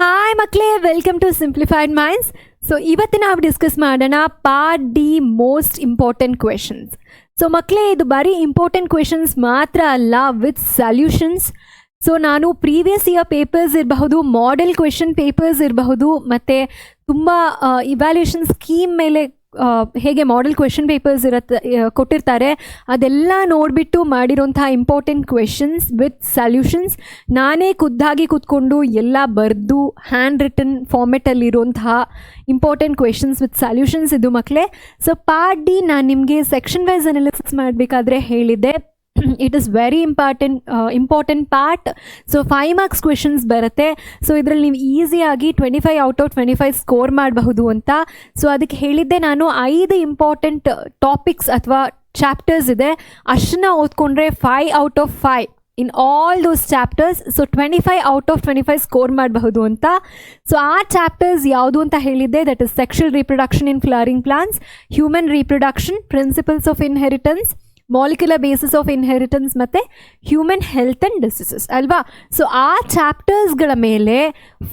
Hi ಮಕ್ಕಳೇ, welcome to simplified minds. So ಇವತ್ತು ನಾವು ಡಿಸ್ಕಸ್ ಮಾಡೋಣ part D most important questions. So ಮಕ್ಕಳೇ, ಇದು ಬರೀ ಇಂಪಾರ್ಟೆಂಟ್ ಕ್ವೆಶನ್ಸ್ ಮಾತ್ರ ಅಲ್ಲ, ವಿತ್ ಸಲ್ಯೂಷನ್ಸ್. ಸೊ ನಾನು ಪ್ರೀವಿಯಸ್ ಇಯರ್ ಪೇಪರ್ಸ್ ಇರಬಹುದು, ಮಾಡೆಲ್ ಕ್ವೆಶನ್ ಪೇಪರ್ಸ್ ಇರಬಹುದು, ಮತ್ತು ತುಂಬ ಇವ್ಯಾಲ್ಯೂಯೇಷನ್ ಸ್ಕೀಮ್ ಮೇಲೆ ಹೇಗೆ ಮಾಡೆಲ್ ಕ್ವೆಶನ್ ಪೇಪರ್ಸ್ ಕೊಟ್ಟಿರ್ತಾರೆ ಅದೆಲ್ಲ ನೋಡಿಬಿಟ್ಟು ಮಾಡಿರೋಂಥ ಇಂಪಾರ್ಟೆಂಟ್ ಕ್ವೆಶನ್ಸ್ ವಿತ್ ಸಲ್ಯೂಷನ್ಸ್ ನಾನೇ ಖುದ್ದಾಗಿ ಕೂತ್ಕೊಂಡು ಎಲ್ಲ ಬರೆದು ಹ್ಯಾಂಡ್ ರಿಟನ್ ಫಾರ್ಮೆಟಲ್ಲಿರುವಂತಹ ಇಂಪಾರ್ಟೆಂಟ್ ಕ್ವೆಶನ್ಸ್ ವಿತ್ ಸಲ್ಯೂಷನ್ಸ್ ಇದು ಮಕ್ಕಳೇ. ಸೊ ಪಾರ್ಟ್ ಡಿ ನಾನು ನಿಮಗೆ ಸೆಕ್ಷನ್ ವೈಸ್ ಅನಾಲಿಸಿಸ್ ಮಾಡಬೇಕಾದ್ರೆ ಹೇಳಿದ್ದೆ, it is very important part. So 5 marks questions ಬರುತ್ತೆ. ಸೊ ಇದರಲ್ಲಿ ನೀವು ಈಸಿಯಾಗಿ 25 ಔಟ್ ಆಫ್ 25 ಸ್ಕೋರ್ ಮಾಡಬಹುದು ಅಂತ. ಸೊ ಅದಕ್ಕೆ ಹೇಳಿದ್ದೆ ನಾನು 5 ಇಂಪಾರ್ಟೆಂಟ್ ಟಾಪಿಕ್ಸ್ ಅಥವಾ ಚಾಪ್ಟರ್ಸ್ ಇದೆ, ಅಷ್ಟನ್ನ ಓದ್ಕೊಂಡ್ರೆ 5 out of 5 in all those chapters. So 25 out of 25 score ಮಾಡಬಹುದು ಅಂತ. ಸೊ ಆ ಚಾಪ್ಟರ್ಸ್ ಯಾವುದು ಅಂತ ಹೇಳಿದ್ದೆ, that is sexual reproduction in flowering plants, human reproduction, principles of inheritance, molecular basis of inheritance ಮತ್ತು ಹ್ಯೂಮನ್ ಹೆಲ್ತ್ ಆ್ಯಂಡ್ ಡಿಸೀಸಸ್ ಅಲ್ವಾ. So ಆ ಚಾಪ್ಟರ್ಸ್ಗಳ ಮೇಲೆ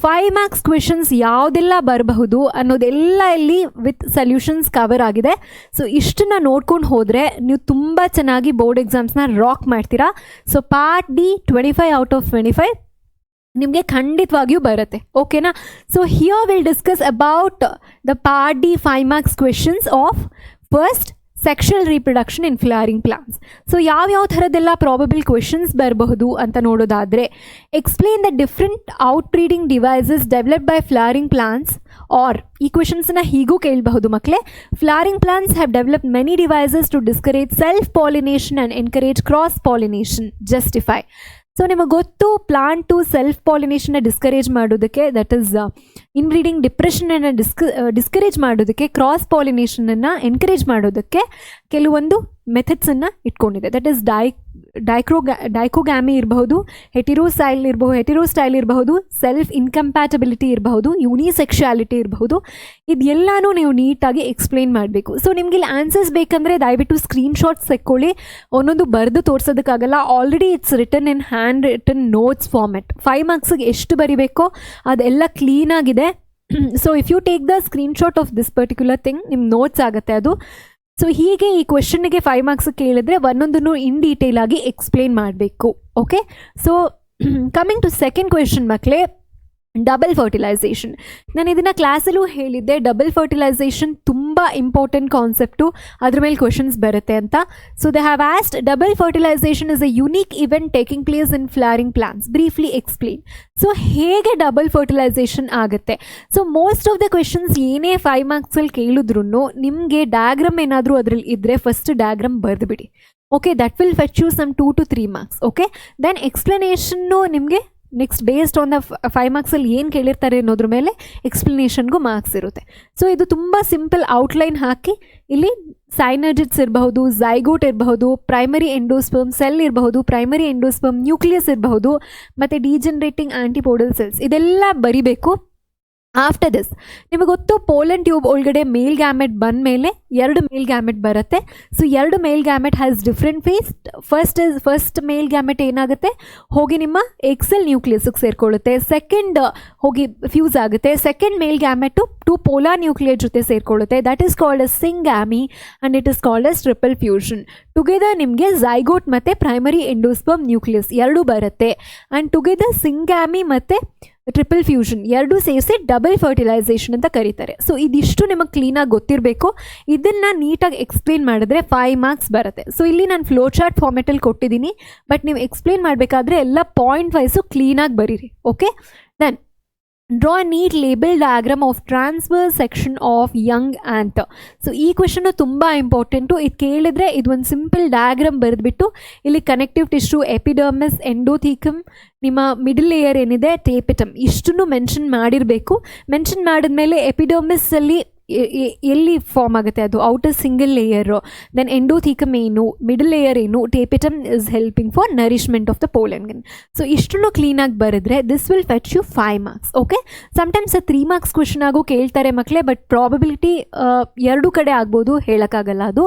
5 ಮಾರ್ಕ್ಸ್ ಕ್ವೆಶನ್ಸ್ ಯಾವುದೆಲ್ಲ ಬರಬಹುದು ಅನ್ನೋದೆಲ್ಲ ಇಲ್ಲಿ ವಿತ್ ಸಲ್ಯೂಷನ್ಸ್ ಕವರ್ ಆಗಿದೆ. ಸೊ ಇಷ್ಟನ್ನ ನೋಡ್ಕೊಂಡು ಹೋದರೆ ನೀವು ತುಂಬ ಚೆನ್ನಾಗಿ ಬೋರ್ಡ್ ಎಕ್ಸಾಮ್ಸ್ನ ರಾಕ್ ಮಾಡ್ತೀರಾ. So part D 25 out of 25 ನಿಮಗೆ ಖಂಡಿತವಾಗಿಯೂ ಬರುತ್ತೆ, ಓಕೆನಾ. So here will discuss about the part D 5 marks questions of first sexual reproduction in flowering plants. So ಯಾವ ಥರದ್ದೆಲ್ಲ ಪ್ರಾಬಬಲ್ ಕ್ವೆಶನ್ಸ್ ಬರಬಹುದು ಅಂತ ನೋಡೋದಾದರೆ, explain the different outbreeding devices developed by flowering plants. Or ಈ ಕ್ವೆಶನ್ಸ್ನ ಹೀಗೂ ಕೇಳಬಹುದು ಮಕ್ಕಳೇ, flowering plants have developed many devices to discourage self pollination and encourage cross pollination. Justify. So ನಿಮಗೆ ಗೊತ್ತು, ಪ್ಲಾಂಟು ಸೆಲ್ಫ್ ಪಾಲಿನೇಷನ್ನ ಡಿಸ್ಕರೇಜ್ ಮಾಡೋದಕ್ಕೆ, ದಟ್ ಈಸ್ ಇನ್ಬ್ರೀಡಿಂಗ್ ಡಿಪ್ರೆಷನನ್ನು ಡಿಸ್ಕರೇಜ್ ಮಾಡೋದಕ್ಕೆ, ಕ್ರಾಸ್ ಪಾಲಿನೇಷನನ್ನು ಎನ್ಕರೇಜ್ ಮಾಡೋದಕ್ಕೆ ಕೆಲವೊಂದು ಮೆಥಡ್ಸನ್ನು ಇಟ್ಕೊಂಡಿದೆ. ದಟ್ ಈಸ್ ಡೈಕೋಗ್ಯಾಮಿ ಇರಬಹುದು, ಹೆಟಿರೋಸ್ಟೈಲ್ ಇರಬಹುದು, ಸೆಲ್ಫ್ ಇನ್ಕಂಪ್ಯಾಟಬಿಲಿಟಿ ಇರಬಹುದು, ಯೂನಿಸೆಕ್ಷುಯಾಲಿಟಿ ಇರಬಹುದು. ಇದೆಲ್ಲನೂ ನೀವು ನೀಟಾಗಿ ಎಕ್ಸ್ಪ್ಲೇನ್ ಮಾಡಬೇಕು. ಸೊ ನಿಮಗೆ ಇಲ್ಲಿ ಆನ್ಸರ್ಸ್ ಬೇಕಂದರೆ ದಯವಿಟ್ಟು ಸ್ಕ್ರೀನ್ಶಾಟ್ಸ್ ತೆಕ್ಕೊಳ್ಳಿ, ಒಂದೊಂದು ಬರೆದು ತೋರಿಸೋದಕ್ಕಾಗಲ್ಲ. Already it's written in hand written notes format. 5 ಮಾರ್ಕ್ಸಿಗೆ ಎಷ್ಟು ಬರಿಬೇಕೋ ಅದೆಲ್ಲ ಕ್ಲೀನಾಗಿದೆ. So if you take the screenshot of this particular thing, ನಿಮ್ಮ ನೋಟ್ಸ್ ಆಗುತ್ತೆ ಅದು. ಸೊ ಹೀಗೆ ಈ ಕ್ವೆಶನ್ಗೆ 5 ಮಾರ್ಕ್ಸ್ ಕೇಳಿದ್ರೆ ಒಂದೊಂದನ್ನು ಇನ್ ಡೀಟೇಲ್ ಆಗಿ ಎಕ್ಸ್ಪ್ಲೇನ್ ಮಾಡಬೇಕು, okay. So coming to second question ಮಕ್ಕಳೇ, ಡಬಲ್ ಫರ್ಟಿಲೈಸೇಷನ್. ನಾನು ಇದನ್ನು ಕ್ಲಾಸಲ್ಲೂ ಹೇಳಿದ್ದೆ, ಡಬಲ್ ಫರ್ಟಿಲೈಸೇಷನ್ ತುಂಬ ಇಂಪಾರ್ಟೆಂಟ್ ಕಾನ್ಸೆಪ್ಟು, ಅದ್ರ ಮೇಲೆ ಕ್ವೆಶನ್ಸ್ ಬರುತ್ತೆ ಅಂತ. So they have asked double fertilization is a unique event taking place in flowering plants. Briefly explain. So ಹೇಗೆ ಡಬಲ್ ಫರ್ಟಿಲೈಸೇಷನ್ ಆಗುತ್ತೆ? So most of the questions ಏನೇ 5 ಮಾರ್ಕ್ಸಲ್ಲಿ ಕೇಳಿದ್ರು ನಿಮಗೆ ಡಯಾಗ್ರಾಮ್ ಏನಾದರೂ ಅದರಲ್ಲಿ ಇದ್ದರೆ ಫಸ್ಟ್ ಡಯಾಗ್ರಾಮ್ ಬರೆದುಬಿಡಿ, okay. That will fetch you some 2 to 3 marks, okay. Then ಎಕ್ಸ್ಪ್ಲನೇಷನ್ನು ನಿಮಗೆ ನೆಕ್ಸ್ಟ್ ಬೇಸ್ಡ್ ಆನ್ ದ 5 ಮಾರ್ಕ್ಸಲ್ಲಿ ಏನು ಕೇಳಿರ್ತಾರೆ ಅನ್ನೋದ್ರ ಮೇಲೆ ಎಕ್ಸ್ಪ್ಲನೇಷನ್ಗೂ ಮಾರ್ಕ್ಸ್ ಇರುತ್ತೆ. ಸೊ ಇದು ತುಂಬ ಸಿಂಪಲ್ ಔಟ್ಲೈನ್ ಹಾಕಿ ಇಲ್ಲಿ ಸೈನರ್ಜಿಟ್ಸ್ ಇರಬಹುದು, ಝೈಗೋಟ್ ಇರಬಹುದು, ಪ್ರೈಮರಿ ಎಂಡೋಸ್ಪರ್ಮ್ ಸೆಲ್ ಇರಬಹುದು, ಪ್ರೈಮರಿ ಎಂಡೋಸ್ಪರ್ಮ್ ನ್ಯೂಕ್ಲಿಯಸ್ ಇರಬಹುದು, ಮತ್ತು ಡಿಜನರೇಟಿಂಗ್ ಆಂಟಿಪೋಡಲ್ ಸೆಲ್ಸ್, ಇದೆಲ್ಲ ಬರಿಬೇಕು. ಆಫ್ಟರ್ ದಿಸ್ ನಿಮಗೆ ಗೊತ್ತು, ಪೋಲನ್ ಟ್ಯೂಬ್ ಒಳಗಡೆ ಮೇಲ್ ಗ್ಯಾಮೆಟ್ ಬಂದ ಮೇಲೆ 2 ಮೇಲ್ ಗ್ಯಾಮೆಟ್ ಬರುತ್ತೆ. So 2 male gamete has different phase. First male gamete ಏನಾಗುತ್ತೆ, ಹೋಗಿ ನಿಮ್ಮ ಎಕ್ಸೆಲ್ ನ್ಯೂಕ್ಲಿಯಸ್ಗೆ ಸೇರ್ಕೊಳ್ಳುತ್ತೆ. ಸೆಕೆಂಡ್ ಹೋಗಿ ಫ್ಯೂಸ್ ಆಗುತ್ತೆ. Second male gamete 2 polar nucleus ಜೊತೆ ಸೇರ್ಕೊಳ್ಳುತ್ತೆ. That is called as syngamy and it is called as triple fusion. Together ನಿಮಗೆ ಝೈಗೋಟ್ ಮತ್ತು ಪ್ರೈಮರಿ ಎಂಡೋಸ್ಪರ್ಮ್ ನ್ಯೂಕ್ಲಿಯಸ್ 2 ಬರುತ್ತೆ. ಆ್ಯಂಡ್ ಟುಗೆದರ್ ಸಿಂಗ್ಯಾಮಿ ಮತ್ತು ಟ್ರಿಪಲ್ ಫ್ಯೂಷನ್ 2 ಸೇರಿಸಿ ಡಬಲ್ ಫರ್ಟಿಲೈಸೇಷನ್ ಅಂತ ಕರೀತಾರೆ. ಸೊ ಇದಿಷ್ಟು ನಿಮಗೆ ಕ್ಲೀನಾಗಿ ಗೊತ್ತಿರಬೇಕು. ಇದನ್ನು ನೀಟಾಗಿ ಎಕ್ಸ್ಪ್ಲೇನ್ ಮಾಡಿದ್ರೆ 5 ಮಾರ್ಕ್ಸ್ ಬರುತ್ತೆ. ಸೊ ಇಲ್ಲಿ ನಾನು ಫ್ಲೋ ಚಾರ್ಟ್ ಫಾರ್ಮೆಟಲ್ಲಿ ಕೊಟ್ಟಿದ್ದೀನಿ, ಬಟ್ ನೀವು ಎಕ್ಸ್ಪ್ಲೇನ್ ಮಾಡಬೇಕಾದ್ರೆ ಎಲ್ಲ ಪಾಯಿಂಟ್ ವೈಸು ಕ್ಲೀನಾಗಿ ಬರೀರಿ, okay. Then draw a neat label diagram of transverse section of young ant. So ಈ ಕ್ವೆಶನ್ನು ತುಂಬ ಇಂಪಾರ್ಟೆಂಟು. ಇದು ಕೇಳಿದರೆ ಇದು ಒಂದು ಸಿಂಪಲ್ ಡಯಾಗ್ರಾಮ್ ಬರೆದ್ಬಿಟ್ಟು ಇಲ್ಲಿ ಕನೆಕ್ಟಿವ್ ಟಿಶ್ಯೂ, ಎಪಿಡರ್ಮಿಸ್, ಎಂಡೋಥೀಕಮ್, ನಿಮ್ಮ ಮಿಡಲ್ ಲೇಯರ್ ಏನಿದೆ ಟೇಪಿಟಮ್, ಇಷ್ಟನ್ನು ಮೆನ್ಷನ್ ಮಾಡಿರಬೇಕು. ಮೆನ್ಷನ್ ಮಾಡಿದ್ಮೇಲೆ ಎಪಿಡರ್ಮಿಸಲ್ಲಿ ಎಲ್ಲಿ ಫಾರ್ಮ್ ಆಗುತ್ತೆ ಅದು outer single layer, then endothecium ಏನು, ಮಿಡಲ್ ಲೇಯರ್ ಏನು, tapetum is helping for nourishment of the pollen grain. So ಇಷ್ಟನ್ನು ಕ್ಲೀನಾಗಿ ಬರೆದ್ರೆ this will fetch you 5 marks, okay. Sometimes 3 marks question ಆಗೋ ಕೇಳ್ತಾರೆ ಮಕ್ಕಳೇ, ಬಟ್ ಪ್ರಾಬಬಿಲಿಟಿ 2 ಕಡೆ ಆಗ್ಬೋದು, ಹೇಳೋಕ್ಕಾಗಲ್ಲ ಅದು.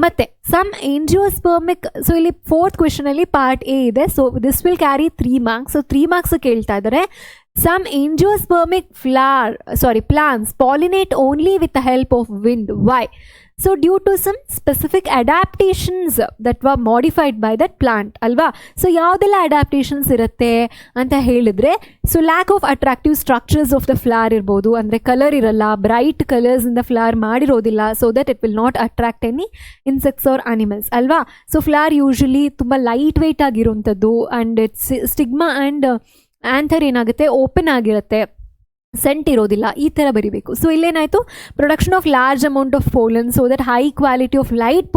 ಮತ್ತು ಸಮ್ ಎಂಜಿಯೋಸ್ಪರ್ಮಿಕ್, ಸೊ ಇಲ್ಲಿ 4th ಕ್ವೆಶನಲ್ಲಿ ಪಾರ್ಟ್ ಎ ಇದೆ. So this will carry 3 marks. So 3 marks ಕೇಳ್ತಾ ಇದ್ದಾರೆ. Some angiospermic plants pollinate only with the help of wind. Why? So due to some specific adaptations that were modified by that plant ಅಲ್ವಾ. So ಯಾವುದೆಲ್ಲ adaptations ಇರುತ್ತೆ ಅಂತ ಹೇಳಿದ್ರೆ, so lack of attractive structures of the flower ಇರ್ಬೋದು, ಅಂದರೆ colour ಇರಲ್ಲ, bright colours ಇಂದ flower ಮಾಡಿರೋದಿಲ್ಲ, so that it will not attract any insects or animals ಅಲ್ವಾ. ಸೊ ಫ್ಲವರ್ ಯೂಶಲಿ ತುಂಬ ಲೈಟ್ ವೆಯ್ಟ್ ಆಗಿರುವಂಥದ್ದು, and its stigma and anther ಏನಾಗುತ್ತೆ, open ಆಗಿರುತ್ತೆ, ಸೆಂಟ್ ಇರೋದಿಲ್ಲ, ಈ ಥರ ಬರಿಬೇಕು. ಸೊ ಇಲ್ಲೇನಾಯಿತು, production of large amount of pollen, so that high quality of light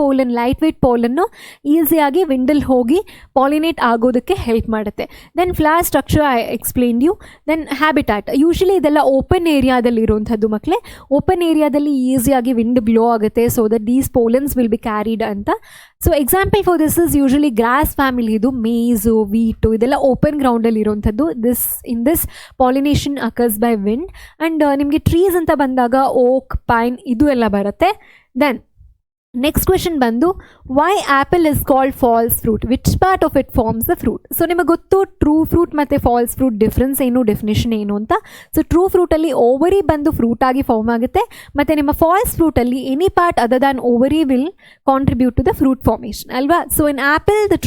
weight ಪೋಲನ್ನು ಈಸಿಯಾಗಿ ವಿಂಡಲ್ಲಿ ಹೋಗಿ ಪಾಲಿನೇಟ್ ಆಗೋದಕ್ಕೆ ಹೆಲ್ಪ್ ಮಾಡುತ್ತೆ. Then flower structure I explain you. Then habitat, usually ಇದೆಲ್ಲ ಓಪನ್ ಏರಿಯಾದಲ್ಲಿ ಇರುವಂಥದ್ದು ಮಕ್ಕಳೇ. ಓಪನ್ ಏರಿಯಾದಲ್ಲಿ ಈಸಿಯಾಗಿ ವಿಂಡ್ ಬ್ಲೋ ಆಗುತ್ತೆ, so that these pollens will be carried ಅಂತ. So example for this is usually grass family, ಇದು ಮೇಝು, ವೀಟು, ಇದೆಲ್ಲ ಓಪನ್ ಗ್ರೌಂಡಲ್ಲಿ ಇರುವಂಥದ್ದು. In this pollination occurs by wind. And ನಿಮಗೆ ಟ್ರೀಸ್ ಅಂತ ಬಂದಾಗ ಓಕ್, ಪೈನ್ ಇದು ಎಲ್ಲ ಬರುತ್ತೆ. ದೆನ್ ನೆಕ್ಸ್ಟ್ ಕ್ವೆಶನ್ ಬಂದು, why apple is called false fruit, which part of it forms the fruit. So ನಿಮಗೆ ಗೊತ್ತು ಟ್ರೂ ಫ್ರೂಟ್ ಮತ್ತು ಫಾಲ್ಸ್ ಫ್ರೂಟ್ ಡಿಫ್ರೆನ್ಸ್ ಏನು, ಡೆಫಿನೇಷನ್ ಏನು ಅಂತ. ಸೊ ಟ್ರೂ ಫ್ರೂಟಲ್ಲಿ ಓವರಿ ಬಂದು ಫ್ರೂಟ್ ಆಗಿ ಫಾರ್ಮ್ ಆಗುತ್ತೆ, ಮತ್ತು ನಿಮ್ಮ ಫಾಲ್ಸ್ ಫ್ರೂಟಲ್ಲಿ any part other than ovary will contribute to the fruit formation ಅಲ್ವಾ. So in apple the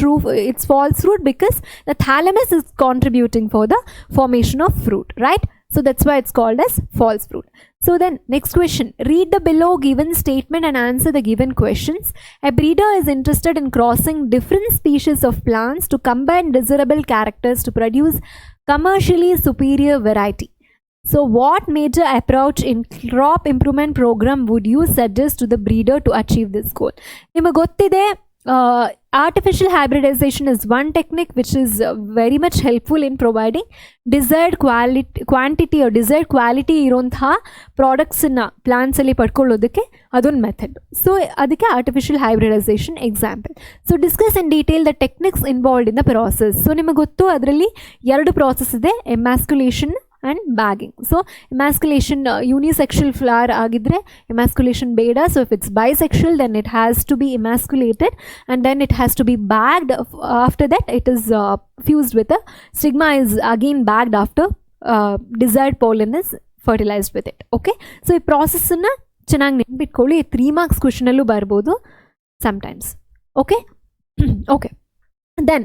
it's false fruit because the thalamus is contributing for the formation of fruit, right. So that's why it's called as false fruit. So then next question, read the below given statement and answer the given questions. A breeder is interested in crossing different species of plants to combine desirable characters to produce commercially superior variety. So what major approach in crop improvement program would you suggest to the breeder to achieve this goal? ನಿಮಗೆ ಗೊತ್ತಿದೆ, artificial hybridization is one technique which is very much helpful in providing desired quantity or desired quality ಇರೋಂತಹ ಪ್ರಾಡಕ್ಟ್ಸನ್ನ ಪ್ಲಾಂಟ್ಸಲ್ಲಿ ಪಡ್ಕೊಳ್ಳೋದಕ್ಕೆ ಅದೊಂದು method. So ಅದಕ್ಕೆ artificial hybridisation example. So discuss in detail the techniques involved in the process. So ನಿಮಗೆ ಗೊತ್ತು, ಅದರಲ್ಲಿ 2 process ಇದೆ, ಎಮ್ಯಾಸ್ಕ್ಯುಲೇಷನ್ and bagging. So emasculation, unisexual flower ಆಗಿದ್ರೆ emasculation ಬೇಡ. So if it's bisexual then it has to be emasculated and then it has to be bagged. After that it is fused with a stigma, is again bagged after desired pollen is fertilized with it. Okay, so ಈ ಪ್ರಾಸೆಸ್ಸನ್ನು ಚೆನ್ನಾಗಿ ನೆನ್ಪಿಟ್ಕೊಳ್ಳಿ. 3 marks ಕ್ವೆಶನಲ್ಲೂ ಬರ್ಬೋದು sometimes. Okay. Okay. Then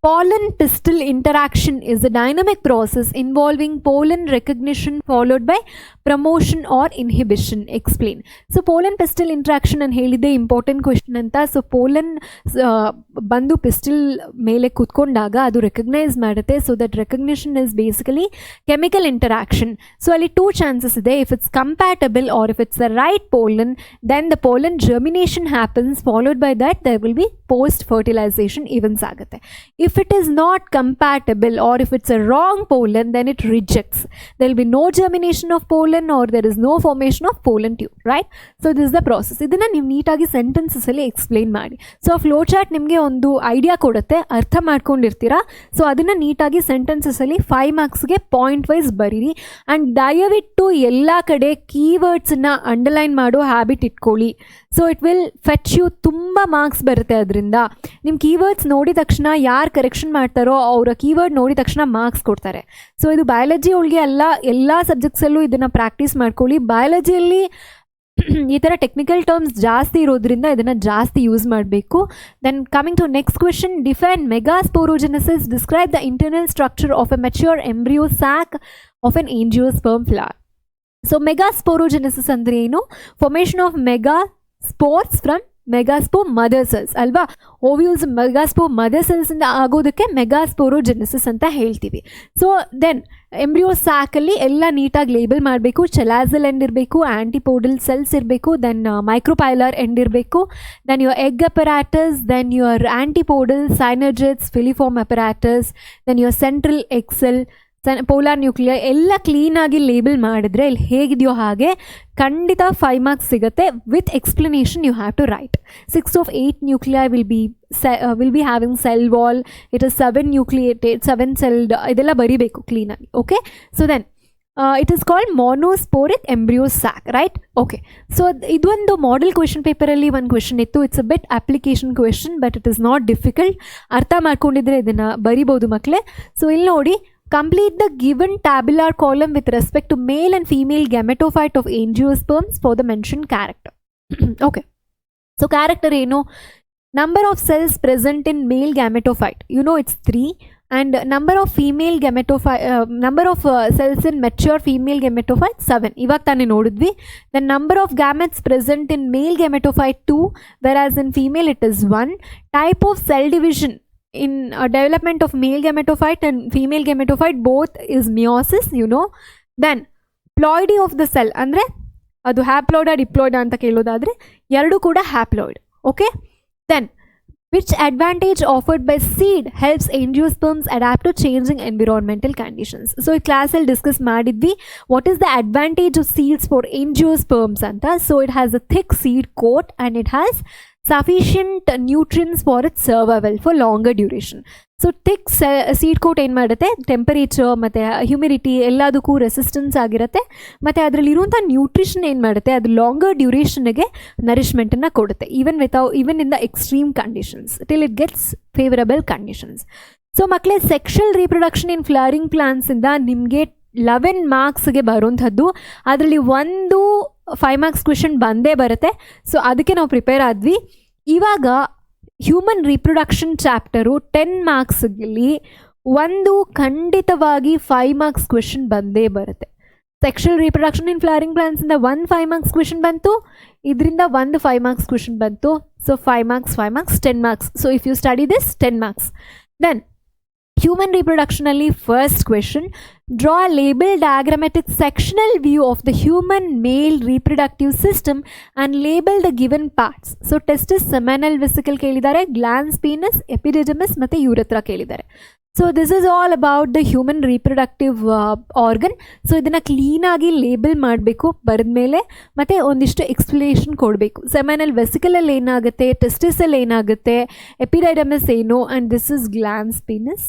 pollen pistil interaction is a dynamic process involving pollen recognition followed by promotion or inhibition. Explain. So pollen pistil interaction and ಹೇಳಿದೆ important question ಅಂತ. So pollen ಬಂದು pistil ಮೇಲೆ ಕುತ್ಕೊಂಡಾಗ ಅದು recognise ಮಾಡುತ್ತೆ. So that recognition is basically chemical interaction. So ಅಲ್ಲಿ 2 chances ಇದೆ. If it's compatible or if it's the right pollen, then the pollen germination happens, followed by that there will be post fertilization events ಆಗುತ್ತೆ. If it is not compatible or if it's a wrong pollen, then it rejects. There will be no germination of pollen or there is no formation of pollen tube, right? So this is the process. ಇದನ್ನ ನೀವು ನೀಟಾಗಿ sentences ಅಲ್ಲಿ explain ಮಾಡಿ. So ಆ flow chart ನಿಮಗೆ ಒಂದು idea ಕೊಡುತ್ತೆ, ಅರ್ಥ ಮಾಡ್ಕೊಂಡಿರ್ತೀರಾ. ಸೊ ಅದನ್ನ ನೀಟಾಗಿ ಸೆಂಟೆನ್ಸಸ್ ಅಲ್ಲಿ 5 marksಗೆ ಪಾಯಿಂಟ್ ವೈಸ್ ಬರೀರಿ. ಆ್ಯಂಡ್ ದಯವಿಟ್ಟು ಎಲ್ಲ ಕಡೆ ಕೀವರ್ಡ್ಸನ್ನ ಅಂಡರ್ಲೈನ್ ಮಾಡೋ ಹ್ಯಾಬಿಟ್ ಇಟ್ಕೊಳ್ಳಿ. So it will fetch you, ತುಂಬ ಮಾರ್ಕ್ಸ್ ಬರುತ್ತೆ ಅದರಿಂದ. ನಿಮ್ಮ ಕೀವರ್ಡ್ಸ್ ನೋಡಿದ ತಕ್ಷಣ ಯಾರು ಕರೆಕ್ಷನ್ ಮಾಡ್ತಾರೋ ಅವರ ಕೀವರ್ಡ್ ನೋಡಿದ ತಕ್ಷಣ ಮಾರ್ಕ್ಸ್ ಕೊಡ್ತಾರೆ. ಸೊ ಇದು ಬಯಾಲಜಿ ಒಳಗೆ ಅಲ್ಲ, ಎಲ್ಲ ಸಬ್ಜೆಕ್ಟ್ಸಲ್ಲೂ ಇದನ್ನು ಪ್ರಾಕ್ಟೀಸ್ ಮಾಡ್ಕೊಳ್ಳಿ. ಬಯಾಲಜಿಯಲ್ಲಿ ಈ ಥರ ಟೆಕ್ನಿಕಲ್ ಟರ್ಮ್ಸ್ ಜಾಸ್ತಿ ಇರೋದ್ರಿಂದ ಇದನ್ನು ಜಾಸ್ತಿ ಯೂಸ್ ಮಾಡಬೇಕು. Then coming to next question, define megasporogenesis, describe the internal structure of a mature embryo sac of an angiosperm flower. So megasporogenesis ಅಂದರೆ ಏನು? Formation of mega spores from megaspore mother cells ಅಲ್ವಾ. Ovules megaspore mother cells ಇಂದ ಆಗೋದಕ್ಕೆ ಮೆಗಾಸ್ಪೋರೋಜೆನೆಸಿಸ್ ಅಂತ ಹೇಳ್ತೀವಿ. So then embryo ಸ್ಯಾಕಲ್ಲಿ ಎಲ್ಲ ನೀಟಾಗಿ label ಮಾಡಬೇಕು. ಚೆಲಾಸಲ್ ಎಂಡ್ ಇರಬೇಕು, ಆ್ಯಂಟಿಪೋಡಲ್ ಸೆಲ್ಸ್ ಇರಬೇಕು, ದೆನ್ ಮೈಕ್ರೋಪೈಲರ್ ಎಂಡ್ ಇರಬೇಕು, then your egg apparatus, then your antipodal, synergids, filiform apparatus, then your central egg cell, polar nuclear ಎಲ್ಲ ಕ್ಲೀನಾಗಿ ಲೇಬಲ್ ಮಾಡಿದ್ರೆ ಇಲ್ಲಿ ಹೇಗಿದೆಯೋ ಹಾಗೆ ಖಂಡಿತ 5 marks ಸಿಗುತ್ತೆ. With explanation you have to write. 6 of 8 nuclei will be having cell wall. It is 7 nucleated, 7 celled, ಇದೆಲ್ಲ ಬರಿಬೇಕು ಕ್ಲೀನಾಗಿ. Okay, so then it is called monosporic embryo sac, right? Okay, so ಇದೊಂದು ಮಾಡೆಲ್ ಕ್ವೆಶನ್ ಪೇಪರಲ್ಲಿ ಒಂದು question ಇತ್ತು. It's a bit application question, but it is not difficult. ಅರ್ಥ ಮಾಡ್ಕೊಂಡಿದ್ರೆ ಇದನ್ನು ಬರಿಬೋದು ಮಕ್ಕಳೇ. ಸೊ ಇಲ್ಲಿ ನೋಡಿ, Complete the given tabular column with respect to male and female gametophyte of angiosperms for the mentioned character. Okay, so character ಏನು, number of cells present in male gametophyte, you know it's 3, and number of female gametophyte, number of cells in mature female gametophyte 7. ಇವಾಗ ತಾನೇ ನೋಡಿದ್ವಿ. The number of gametes present in male gametophyte 2, whereas in female it is 1. Type of cell division in development of male gametophyte and female gametophyte both is meiosis, you know. Then ploidy of the cell, ಅಂದರೆ ಅದು haploid diploid ಅಂತ ಕೇಳೋದಾದರೆ ಎರಡು ಕೂಡ haploid. Okay, then which advantage offered by seed helps angiosperms adapt to changing environmental conditions? So ಈ ಕ್ಲಾಸಲ್ಲಿ discuss ಮಾಡಿದ್ವಿ what is the advantage of seeds for angiosperms ಅಂತ. So it has a thick seed coat and it has sufficient nutrients for its survival for longer duration. So thick seed coat ಏನು ಮಾಡುತ್ತೆ, temperature ಮತ್ತು humidity ಎಲ್ಲದಕ್ಕೂ resistance ಆಗಿರುತ್ತೆ, ಮತ್ತು ಅದರಲ್ಲಿರುವಂಥ nutrition ಏನು ಮಾಡುತ್ತೆ, ಅದು ಲಾಂಗರ್ ಡ್ಯೂರೇಷನ್ಗೆ ನರಿಶ್ಮೆಂಟನ್ನು ಕೊಡುತ್ತೆ, even in the extreme conditions till it gets favourable conditions. So ಮಕ್ಕಳೇ, ಸೆಕ್ಷುವಲ್ ರೀಪ್ರೊಡಕ್ಷನ್ ಇನ್ ಫ್ಲವರಿಂಗ್ ಪ್ಲಾಂಟ್ಸಿಂದ ನಿಮಗೆ 11 ಮಾರ್ಕ್ಸ್ಗೆ ಬರುವಂಥದ್ದು, ಅದರಲ್ಲಿ ಒಂದು 5 ಮಾರ್ಕ್ಸ್ ಕ್ವೆಶನ್ ಬಂದೇ ಬರುತ್ತೆ. ಸೊ ಅದಕ್ಕೆ ನಾವು ಪ್ರಿಪೇರ್ ಆದ್ವಿ. ಇವಾಗ ಹ್ಯೂಮನ್ ರೀಪ್ರೊಡಕ್ಷನ್ ಚಾಪ್ಟರು 10 ಮಾರ್ಕ್ಸ್ಗೆ ಒಂದು ಖಂಡಿತವಾಗಿ 5 ಮಾರ್ಕ್ಸ್ ಕ್ವೆಶನ್ ಬಂದೇ ಬರುತ್ತೆ. ಸೆಕ್ಷುವಲ್ ರೀಪ್ರೊಡಕ್ಷನ್ ಇನ್ ಫ್ಲವರಿಂಗ್ ಪ್ಲಾಂಟ್ಸಿಂದ 1 5 ಮಾರ್ಕ್ಸ್ ಕ್ವೆಶನ್ ಬಂತು, ಇದರಿಂದ ಒಂದು 5 ಮಾರ್ಕ್ಸ್ ಕ್ವೆಶನ್ ಬಂತು. So 5 marks 10 marks. So if you study this 10 marks. Then human reproduction ಅಲ್ಲಿ first question, draw a label diagrammatic sectional view of the human male reproductive system and label the given parts. So testis, seminal vesicle ಕೇಳಿದ್ದಾರೆ, glans, penis, epididymis ಮತ್ತೆ urethra ಕೇಳಿದ್ದಾರೆ. So this is all about the human reproductive organ. So ಇದನ್ನು ಕ್ಲೀನಾಗಿ label ಮಾಡಬೇಕು ಬರೆದ್ಮೇಲೆ, ಮತ್ತು ಒಂದಿಷ್ಟು explanation ಕೊಡಬೇಕು. Seminal ವೆಸಿಕಲಲ್ಲಿ ಏನಾಗುತ್ತೆ, ಟೆಸ್ಟಿಸಲ್ಲಿ ಏನಾಗುತ್ತೆ, ಎಪಿಡೈಡಮಸ್ ಏನು, and this is glans penis.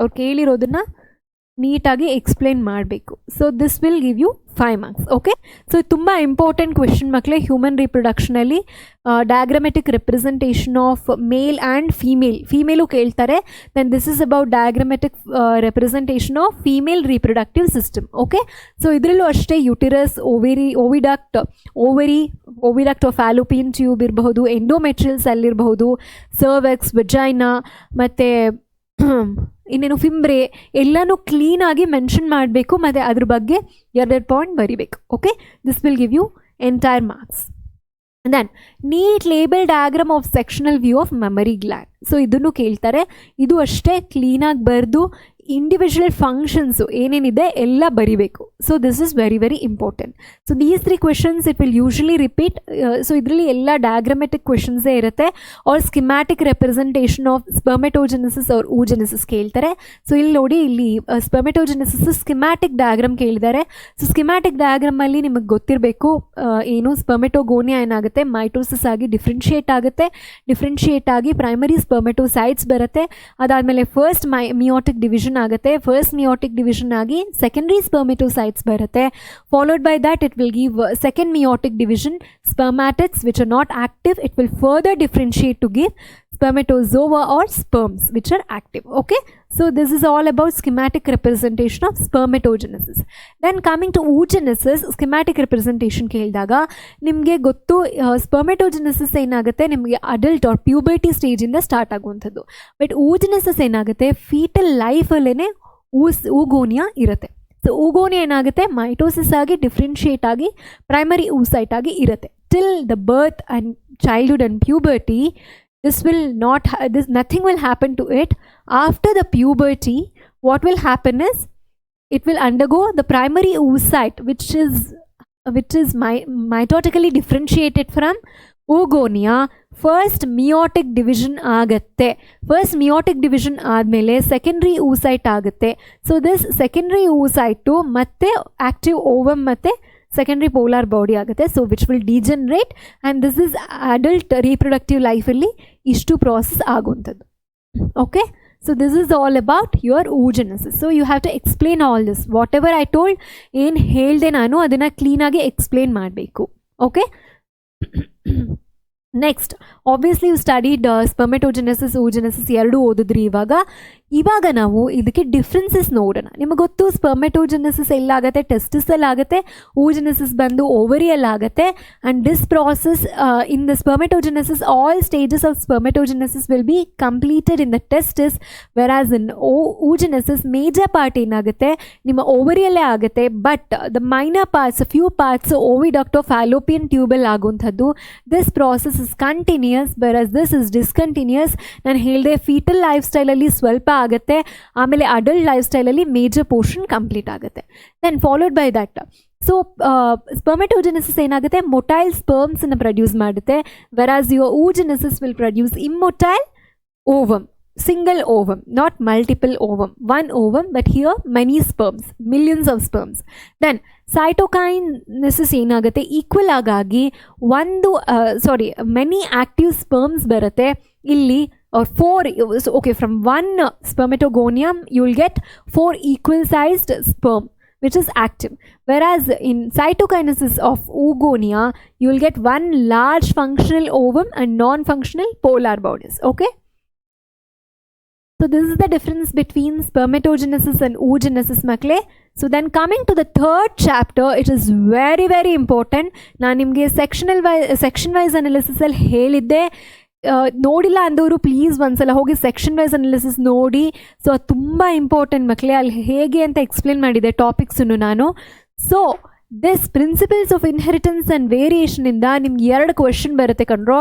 ಅವ್ರು ಕೇಳಿರೋದನ್ನು ನೀಟಾಗಿ ಎಕ್ಸ್ಪ್ಲೇನ್ ಮಾಡಬೇಕು. So this will give you 5 marks. Okay, so ತುಂಬ ಇಂಪಾರ್ಟೆಂಟ್ ಕ್ವೆಶನ್ ಮಕ್ಕಳೇ. ಹ್ಯೂಮನ್ ರೀಪ್ರೊಡಕ್ಷನಲ್ಲಿ diagrammatic representation of male and female ಕೇಳ್ತಾರೆ. Then this is about diagrammatic representation of female reproductive system. Okay, so ಇದರಲ್ಲೂ ಅಷ್ಟೇ uterus, oviduct of fallopian tube ಇರಬಹುದು, endometrial cell ಇರಬಹುದು, cervix, vagina ಮತ್ತು ಇನ್ನೇನು ಫಿಂಬ್ರೆ ಎಲ್ಲನೂ ಕ್ಲೀನಾಗಿ ಮೆನ್ಷನ್ ಮಾಡಬೇಕು, ಮತ್ತು ಅದ್ರ ಬಗ್ಗೆ 2 ಪಾಯಿಂಟ್ ಬರಿಬೇಕು. Okay, this will give you entire marks. Then neat label diagram of sectional view of mammary gland. So ಇದನ್ನು ಕೇಳ್ತಾರೆ. ಇದು ಅಷ್ಟೇ ಕ್ಲೀನಾಗಿ ಬರೆದು ಇಂಡಿವಿಜುವಲ್ ಫಂಕ್ಷನ್ಸು ಏನೇನಿದೆ ಎಲ್ಲ ಬರಿಬೇಕು. So this is very very important. So these 3 questions it will usually repeat. So ಇದರಲ್ಲಿ ಎಲ್ಲ ಡಯಾಗ್ರಾಮೆಟಿಕ್ ಕ್ವೆಶನ್ಸೇ ಇರುತ್ತೆ. Or schematic representation of spermatogenesis or oogenesis ಕೇಳ್ತಾರೆ. ಸೊ ಇಲ್ಲಿ ನೋಡಿ, ಇಲ್ಲಿ ಸ್ಪರ್ಮೆಟೋಜೆನೆಸಿಸ್ ಸ್ಕಿಮ್ಯಾಟಿಕ್ ಡಯಾಗ್ರಾಮ್ ಕೇಳಿದ್ದಾರೆ. ಸೊ ಸ್ಕಿಮ್ಯಾಟಿಕ್ ಡಯಾಗ್ರಾಮಲ್ಲಿ ನಿಮಗೆ ಗೊತ್ತಿರಬೇಕು ಏನು, ಸ್ಪರ್ಮೆಟೋಗೋನಿಯಾ ಏನಾಗುತ್ತೆ, ಮೈಟೋಸಿಸ್ ಆಗಿ ಡಿಫ್ರೆನ್ಷಿಯೇಟ್ ಆಗುತ್ತೆ. ಡಿಫ್ರೆನ್ಷಿಯೇಟ್ ಆಗಿ ಪ್ರೈಮರಿ ಸ್ಪರ್ಮೆಟೋಸೈಟ್ಸ್ ಬರುತ್ತೆ. ಅದಾದಮೇಲೆ ಫಸ್ಟ್ ಮಿಯೋಟಿಕ್ ಡಿವಿಷನ್ ಆಗುತ್ತೆ. ಫಸ್ಟ್ ಮಿಯೋಟಿಕ್ ಡಿವಿಷನ್ ಆಗಿ ಸೆಕೆಂಡರಿ ಸ್ಪರ್ಮೆಟೋಸೈಟ್ಸ್ ಬರುತ್ತೆ. Followed by that it will give second meiotic division, spermatids which are not active. It will further differentiate to give spermatozoa or sperms which are active. Okay, so this is all about schematic representation of spermatogenesis. Then coming to oogenesis, schematic representation ಕೇಳಿದಾಗ ನಿಮಗೆ ಗೊತ್ತು, ಸ್ಪರ್ಮೆಟೋಜೆನೆಸಿಸ್ ಏನಾಗುತ್ತೆ ನಿಮಗೆ adult R puberty ಸ್ಟೇಜಿಂದ start ಆಗುವಂಥದ್ದು. But oogenesis ಏನಾಗುತ್ತೆ foetal ಲೈಫಲ್ಲೇ oogonia ಇರುತ್ತೆ. So oogonia ಏನಾಗುತ್ತೆ mitosis ಆಗಿ ಡಿಫ್ರೆನ್ಷಿಯೇಟ್ ಆಗಿ ಪ್ರೈಮರಿ oocyte ಆಗಿ ಇರುತ್ತೆ. Till the birth and childhood and puberty nothing will happen to it. After the puberty, what will happen is it will undergo the primary oocyte which is mitotically differentiated from oogonia. First meiotic division ಆಗುತ್ತೆ. First meiotic division ಆದಮೇಲೆ secondary oocyte ಆಗುತ್ತೆ. So this secondary oocyte ಮತ್ತೆ active ovum ಮತ್ತು secondary polar body ಆಗುತ್ತೆ. So which will degenerate, and this is adult reproductive ಲೈಫಲ್ಲಿ ಇಷ್ಟು process ಆಗುವಂಥದ್ದು. Okay, so this is all about your oogenesis. So you have to explain all this. Whatever I told, ಏನು ಹೇಳಿದೆ ನಾನು ಅದನ್ನು ಕ್ಲೀನಾಗಿ explain ಮಾಡಬೇಕು. Okay, next obviously you studied ಸ್ಪರ್ಮೆಟೋಜೆನೆಸಿಸ್ oogenesis ಎರಡೂ ಓದಿದ್ರಿ. ಇವಾಗ ನಾವು ಇದಕ್ಕೆ ಡಿಫ್ರೆನ್ಸಸ್ ನೋಡೋಣ. ನಿಮಗೆ ಗೊತ್ತು ಸ್ಪರ್ಮೆಟೋಜೆನೆಸಿಸ್ ಎಲ್ಲಾಗುತ್ತೆ, ಟೆಸ್ಟಿಸಲ್ಲಿ ಆಗುತ್ತೆ, oogenesis ಬಂದು ಓವರಿಯಲ್ಲಿ ಆಗುತ್ತೆ. And this process in the spermatogenesis all stages of spermatogenesis will be completed in the testis, whereas in oogenesis major part ಏನಾಗುತ್ತೆ ನಿಮ್ಮ ಓವರಿಯಲ್ಲೇ ಆಗುತ್ತೆ. But the minor parts, few parts oviduct of fallopian ಟ್ಯೂಬಲ್ ಆಗುವಂಥದ್ದು. This process is continuous whereas this is discontinuous. ನಾನು ಹೇಳಿದೆ fetal life ಸ್ಟೈಲಲ್ಲಿ ಸ್ವಲ್ಪ ಆಗುತ್ತೆ, ಆಮೇಲೆ ಅಡಲ್ಟ್ ಲೈಫ್ ಸ್ಟೈಲಲ್ಲಿ ಮೇಜರ್ ಪೋರ್ಷನ್ ಕಂಪ್ಲೀಟ್ ಆಗುತ್ತೆ. Then followed by that so spermatogenesis ಏನಾಗುತ್ತೆ, ಮೊಟೈಲ್ ಸ್ಪರ್ಮ್ಸನ್ನು ಪ್ರೊಡ್ಯೂಸ್ ಮಾಡುತ್ತೆ, whereas your oogenesis will produce immotile ovum, single ovum, not multiple ovum, one ovum, but here many sperms, millions of sperms. Then cytokinesis ಏನಾಗುತ್ತೆ, equal ಆಗಿ many active sperms ಬರುತ್ತೆ ಇಲ್ಲಿ, or 4, okay, from one spermatogonium you will get 4 equal sized sperm which is active, whereas in cytokinesis of oogonia you will get one large functional ovum and non-functional polar bodies. Okay, so this is the difference between spermatogenesis and oogenesis makle. So then coming to the third chapter, it is very very important. ನಾನು ನಿಮಗೆ section wise analysis ಅಲ್ಲಿ ಹೇಳಿದ್ದೆ, ನೋಡಿಲ್ಲ ಅಂದವರು please ಒಂದ್ಸಲ ಹೋಗಿ section wise analysis ನೋಡಿ. So ಅದು ತುಂಬ ಇಂಪಾರ್ಟೆಂಟ್ ಮಕ್ಕಳೇ, ಅಲ್ಲಿ ಹೇಗೆ ಅಂತ ಎಕ್ಸ್ಪ್ಲೇನ್ ಮಾಡಿದೆ ಟಾಪಿಕ್ಸನ್ನು ನಾನು. So this principles of inheritance and ವೇರಿಯೇಷನಿಂದ ನಿಮ್ಗೆ 2 ಕ್ವೆಶನ್ ಬರುತ್ತೆ ಕಣ್ರೋ.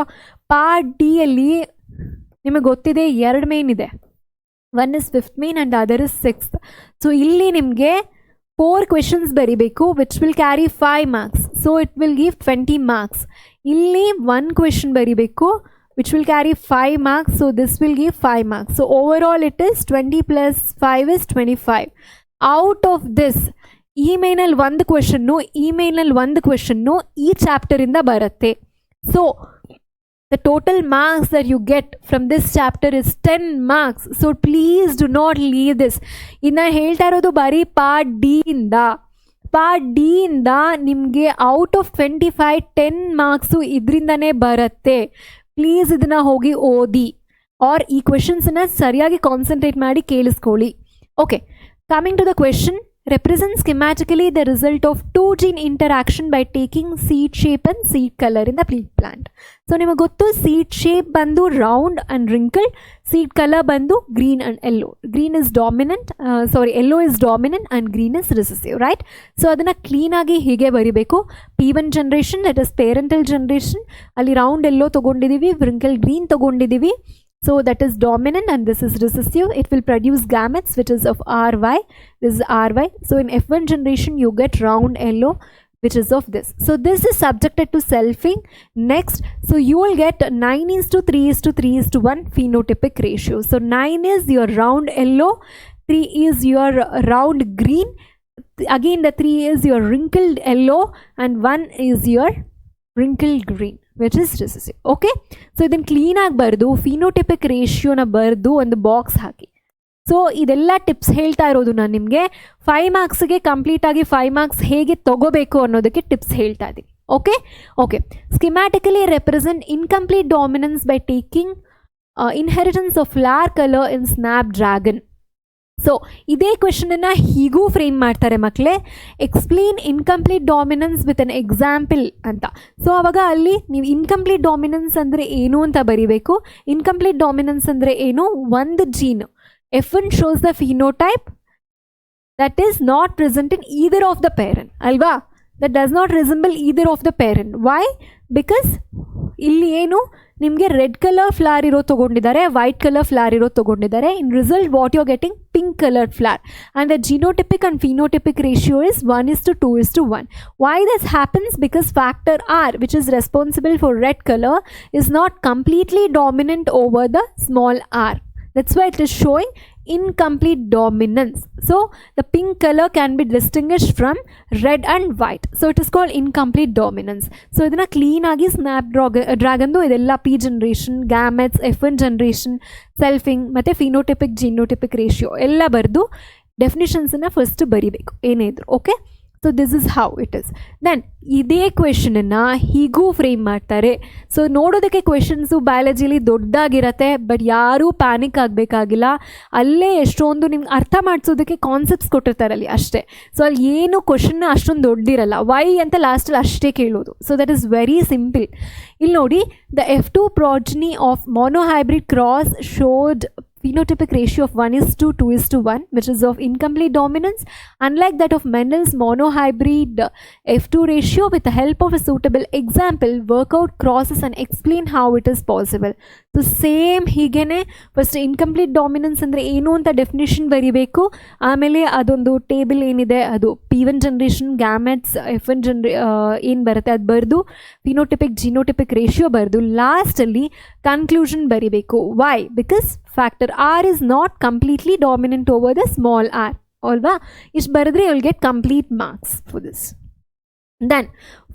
ಪಾರ್ಟ್ ಡಿ ಅಲ್ಲಿ ನಿಮಗೆ ಗೊತ್ತಿದೆ 2 ಮೇನ್ ಇದೆ, one is 5th main and other is 6th. So ಇಲ್ಲಿ ನಿಮಗೆ 4 ಕ್ವೆಶನ್ಸ್ ಬರೀಬೇಕು which will carry 5 marks. So it will give 20 marks. ಇಲ್ಲಿ 1 ಕ್ವೆಶನ್ ಬರೀಬೇಕು which will carry 5 marks, so this will give 5 marks. So overall it is 20 plus 5 is 25. Out of this email one question ಈ chapter ಇಂದ ಬರುತ್ತೆ. So the total marks that you get from this chapter is 10 marks. So please do not leave this. ಇನ್ನು ಹೇಳ್ತಾ ಇರೋದು ಬರೀ part D ಇಂದ ನಿಮಗೆ out of 25 10 marks ಇದರಿಂದನೇ ಬರುತ್ತೆ. ಪ್ಲೀಸ್ ಇದನ್ನು ಹೋಗಿ ಓದಿ, ಆರ್ ಈ ಕ್ವೆಶನ್ಸನ್ನು ಸರಿಯಾಗಿ ಕಾನ್ಸಂಟ್ರೇಟ್ ಮಾಡಿ ಕೇಳಿಸ್ಕೊಳ್ಳಿ. Okay, coming to the question. represent schematically the result of 2 gene interaction by taking seed shape and seed color in the plant. So ನಿಮಗೆ ಗೊತ್ತು seed shape ಬಂದು round and wrinkled, seed color ಬಂದು green and yellow. Green is dominant, yellow is dominant and green is recessive, right? So ಅದನ್ನು ಕ್ಲೀನಾಗಿ ಹೀಗೆ ಬರಿಬೇಕು. P1 generation, that is parental generation, ಅಲ್ಲಿ round yellow ತೊಗೊಂಡಿದ್ದೀವಿ, wrinkled green ತೊಗೊಂಡಿದ್ದೀವಿ. So that is dominant and this is recessive. It will produce gametes which is of RY. This is RY. So in F1 generation you get round yellow which is of this. So this is subjected to selfing. Next, so you will get 9:3:3:1 phenotypic ratio. So 9 is your round yellow, 3 is your round green, again the 3 is your wrinkled yellow and 1 is your wrinkled green which is recessive. Okay, so ಇದನ್ನು ಕ್ಲೀನಾಗಿ ಬರೆದು phenotypic ರೇಷಿಯೋನ ಬರೆದು ಒಂದು box ಹಾಕಿ. So ಇದೆಲ್ಲ tips ಹೇಳ್ತಾ ಇರೋದು ನಾನು ನಿಮಗೆ 5 ಮಾರ್ಕ್ಸ್ಗೆ ಕಂಪ್ಲೀಟಾಗಿ 5 ಮಾರ್ಕ್ಸ್ ಹೇಗೆ ತಗೋಬೇಕು ಅನ್ನೋದಕ್ಕೆ ಟಿಪ್ಸ್ ಹೇಳ್ತಾ ಇದ್ದೀನಿ. Okay, schematically represent incomplete dominance by taking inheritance of flower colour in snap dragon. So ಇದೇ ಕ್ವೆಶನನ್ನು ಹೀಗೂ ಫ್ರೇಮ್ ಮಾಡ್ತಾರೆ ಮಕ್ಕಳೇ, explain incomplete dominance with an example ಅಂತ. ಸೊ ಆವಾಗ ಅಲ್ಲಿ ನೀವು ಇನ್ಕಂಪ್ಲೀಟ್ ಡಾಮಿನೆನ್ಸ್ ಅಂದರೆ ಏನು ಅಂತ ಬರೀಬೇಕು. ಇನ್ಕಂಪ್ಲೀಟ್ ಡಾಮಿನೆನ್ಸ್ ಅಂದರೆ ಏನು, ಒಂದು gene F1 shows the phenotype that is not present in either of the parent, ಅಲ್ವಾ? that does not resemble either of the parent. Why? Because ಇಲ್ಲಿ ಏನು ನಿಮಗೆ ರೆಡ್ ಕಲರ್ ಫ್ಲವರ್ ಇರೋ ತೊಗೊಂಡಿದ್ದಾರೆ, ವೈಟ್ ಕಲರ್ ಫ್ಲವರ್ ಇರೋ ತೊಗೊಂಡಿದ್ದಾರೆ. In result what you are getting pink coloured flower and the genotypic and phenotypic ratio is 1:2:1. Why this happens? Because factor R, which is responsible for red color, is not completely dominant over the small r. That's why it is showing incomplete dominance. So the pink color can be distinguished from red and white. So it is called incomplete dominance. So idana clean agi snapdragon do idella P generation, gametes, F1 generation, selfing matte phenotypic genotypic ratio ella bardu definitions na first baribeku ene idru. Okay, so this is how it is. Then ಇದೇ ಕ್ವೆಶನನ್ನು ಹೀಗೂ frame ಮಾಡ್ತಾರೆ. So ನೋಡೋದಕ್ಕೆ questions ಬಯಾಲಜಿಲಿ ದೊಡ್ಡದಾಗಿರತ್ತೆ, but ಯಾರೂ panic ಆಗಬೇಕಾಗಿಲ್ಲ. ಅಲ್ಲೇ ಎಷ್ಟೊಂದು ನಿಮ್ಗೆ ಅರ್ಥ ಮಾಡಿಸೋದಕ್ಕೆ ಕಾನ್ಸೆಪ್ಟ್ಸ್ ಕೊಟ್ಟಿರ್ತಾರಲ್ಲಿ ಅಷ್ಟೇ. ಸೊ ಅಲ್ಲಿ ಏನು ಕ್ವೆಶನ್ನ ಅಷ್ಟೊಂದು ದೊಡ್ಡಿರಲ್ಲ, ವೈ ಅಂತ ಲಾಸ್ಟಲ್ಲಿ ಅಷ್ಟೇ ಕೇಳೋದು. So that is very simple. ಇಲ್ಲಿ ನೋಡಿ, the F2 progeny of monohybrid cross showed phenotypic ratio of 1:2:1, which is of incomplete dominance, unlike that of Mendel's monohybrid F2 ratio. With the help of a suitable example, work out crosses and explain how it is possible. So same ಹೀಗೇನೆ first incomplete dominance ಅಂದರೆ ಏನು ಅಂತ definition ಬರಿಬೇಕು. ಆಮೇಲೆ ಅದೊಂದು table ಏನಿದೆ ಅದು P1 generation gametes F1 ಏನು ಬರುತ್ತೆ ಅದು ಬರೆದು ಫಿನೋಟಿಪಿಕ್ ಜಿನೋಟಿಪಿಕ್ ರೇಷಿಯೋ ಬರೆದು ಲಾಸ್ಟಲ್ಲಿ ಕನ್ಕ್ಲೂಷನ್ ಬರಿಬೇಕು. Why? Because factor R is not completely dominant over the small r. ಅಲ್ವಾ? ಇಷ್ಟು ಬರೆದ್ರೆ you will get complete marks for this. Then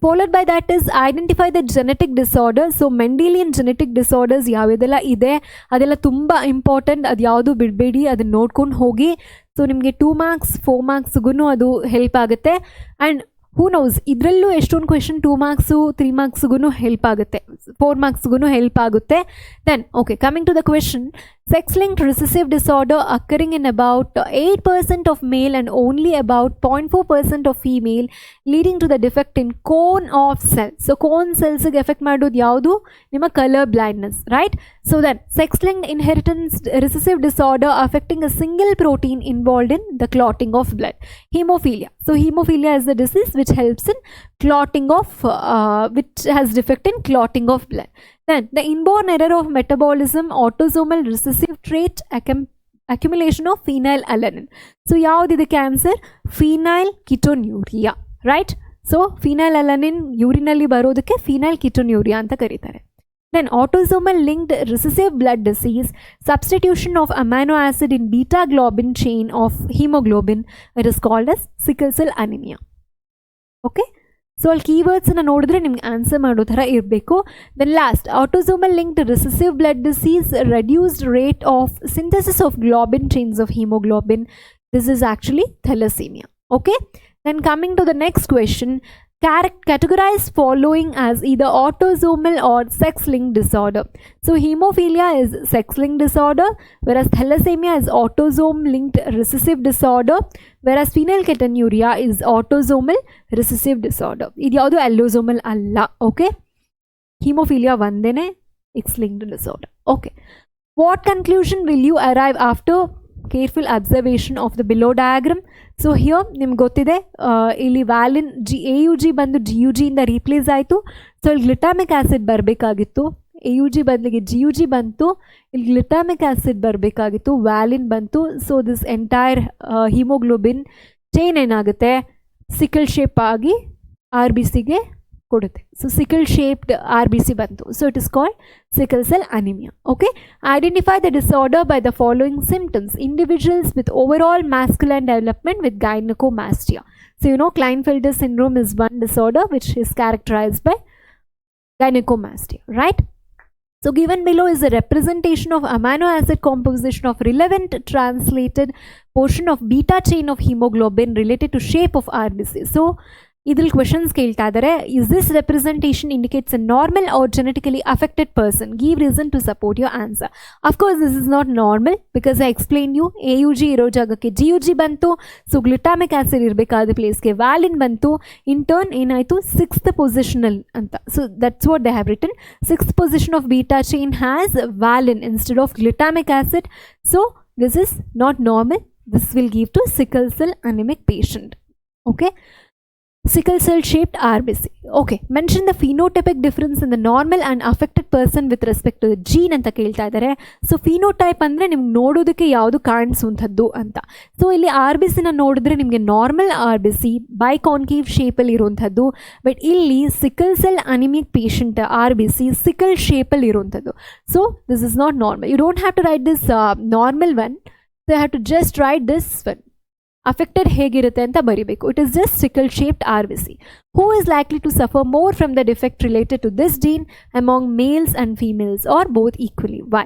followed by that is identify the genetic disorders. So Mendelian genetic disorders ಯಾವುದೆಲ್ಲ ಇದೆ ಅದೆಲ್ಲ ತುಂಬ important. ಅದು ಯಾವುದು ಬಿಡಬೇಡಿ, ಅದನ್ನ ನೋಡ್ಕೊಂಡು ಹೋಗಿ. ಸೊ ನಿಮಗೆ 2 marks 4 marksಗೂ ಅದು ಹೆಲ್ಪ್ ಆಗುತ್ತೆ. ಆ್ಯಂಡ್ ಹೂ ನೌಸ್ ಇದರಲ್ಲೂ ಎಷ್ಟೊಂದು ಕ್ವೆಶನ್ 2 marks 3 marksಗೂ ಹೆಲ್ಪ್ ಆಗುತ್ತೆ, 4 marksಗೂ ಹೆಲ್ಪ್ ಆಗುತ್ತೆ. Then okay, coming to the question, sex-linked recessive disorder occurring in about 8% of male and only about 0.4% of female, leading to the defect in cone of cells. So cone cells ಗೆ effect ಮಾಡೋದು ಯಾವುದು? ನಿಮ್ಮ colour blindness, right? So then sex-linked inheritance recessive disorder affecting a single protein involved in the clotting of blood. Hemophilia. So hemophilia is the disease which helps in clotting of, which has defect in clotting of blood. Then the inborn error of metabolism, autosomal recessive trait, accumulation of phenylalanine. So ಯಾವುದಿದೆ cancer? phenylketonuria, right? So phenylalanine ಯೂರಿನಲ್ಲಿ ಬರೋದಕ್ಕೆ phenylketonuria ಅಂತ ಕರೀತಾರೆ. Then autosomal linked recessive blood disease, substitution of amino acid in beta globin chain of hemoglobin. It is called as sickle cell anemia. Okay? So ಅಲ್ಲಿ ಕೀವರ್ಡ್ಸನ್ನು ನೋಡಿದ್ರೆ ನಿಮ್ಗೆ answer ಮಾಡೋ ಥರ ಇರಬೇಕು. Then last, autosomal linked recessive blood disease, reduced rate of synthesis of globin chains of haemoglobin. This is actually thalassaemia. Okay, then coming to the next question, categorize following as either autosomal or sex-linked disorder. So hemophilia is sex-linked disorder, whereas thalassemia is autosome-linked recessive disorder, whereas phenylketonuria is autosomal recessive disorder. ಇದು ಯಾವುದು allosomal ಅಲ್ಲ. Okay, hemophilia ಒಂದೇನೆ X-linked disorder. Okay, what conclusion will you arrive after careful observation of the below diagram? So here ನಿಮ್ಗೆ ಗೊತ್ತಿದೆ, ಇಲ್ಲಿ valine AUG ಬಂದು GUG ಇಂದ replace ಆಯಿತು. ಸೊ ಇಲ್ಲಿ ಗ್ಲಿಟಾಮಿಕ್ ಆ್ಯಸಿಡ್ ಬರಬೇಕಾಗಿತ್ತು, AUG ಬದಲಿಗೆ GUG ಬಂತು. ಇಲ್ಲಿ ಗ್ಲಿಟಾಮಿಕ್ ಆ್ಯಸಿಡ್ ಬರಬೇಕಾಗಿತ್ತು, ವ್ಯಾಲಿನ್ ಬಂತು. So this entire haemoglobin chain ಏನಾಗುತ್ತೆ, ಸಿಕಲ್ ಶೇಪ್ ಆಗಿ RBCಗೆ ಕೊಡುತ್ತೆ. ಸೊ ಸಿಕಲ್ ಶೇಪ್ಡ್ RBC ಬಂತು. So it is called sickle cell anemia. Okay, identify the disorder by the following symptoms. Individuals with overall masculine development with gynecomastia. So you know Klinefelter syndrome is one disorder which is characterized by gynecomastia, right? So given below is a representation of amino acid composition of relevant translated portion of beta chain of hemoglobin related to shape of RBC. So ಇದ್ರಲ್ಲಿ questions ಕೇಳ್ತಾ ಇದ್ದಾರೆ, is this representation indicates a normal or genetically affected person? Give reason to support your answer. Of course this is not normal because I explain you. AUG ಇರೋ ಜಾಗಕ್ಕೆ GUG ಬಂತು. So ಗ್ಲಿಟಾಮಿಕ್ acid ಇರಬೇಕಾದ ಪ್ಲೇಸ್ಗೆ valine ಬಂತು. In turn ಏನಾಯಿತು, 6th positional ಅಂತ. So that's what they have written. 6th position of beta chain has valine instead of glutamic acid. So this is not normal. This will give to sickle cell anemic patient. Okay, sickle cell shaped RBC. Okay, mention the phenotypic difference in the normal and affected person with respect to the gene ಅಂತ ಕೇಳ್ತಾ ಇದ್ದಾರೆ. So phenotype ಅಂದರೆ ನಿಮ್ಗೆ ನೋಡೋದಕ್ಕೆ ಯಾವುದು ಕಾಣಿಸುವಂಥದ್ದು ಅಂತ. So ಇಲ್ಲಿ RBCನ ನೋಡಿದ್ರೆ ನಿಮಗೆ ನಾರ್ಮಲ್ RBC ಬೈಕಾನ್ಕೇವ್ ಶೇಪಲ್ಲಿ ಇರುವಂಥದ್ದು. ಬಟ್ ಇಲ್ಲಿ sickle cell anaemic patient RBC sickle ಶೇಪಲ್ಲಿ ಇರುವಂಥದ್ದು. So this is not normal. You don't have to write this normal one. They have to just write this one. Affected ಹೇಗಿರುತ್ತೆ ಅಂತ ಬರಿಬೇಕು. It is just sickle shaped RBC. Who is likely to suffer more from the defect related to this gene among males and females or both equally? Why?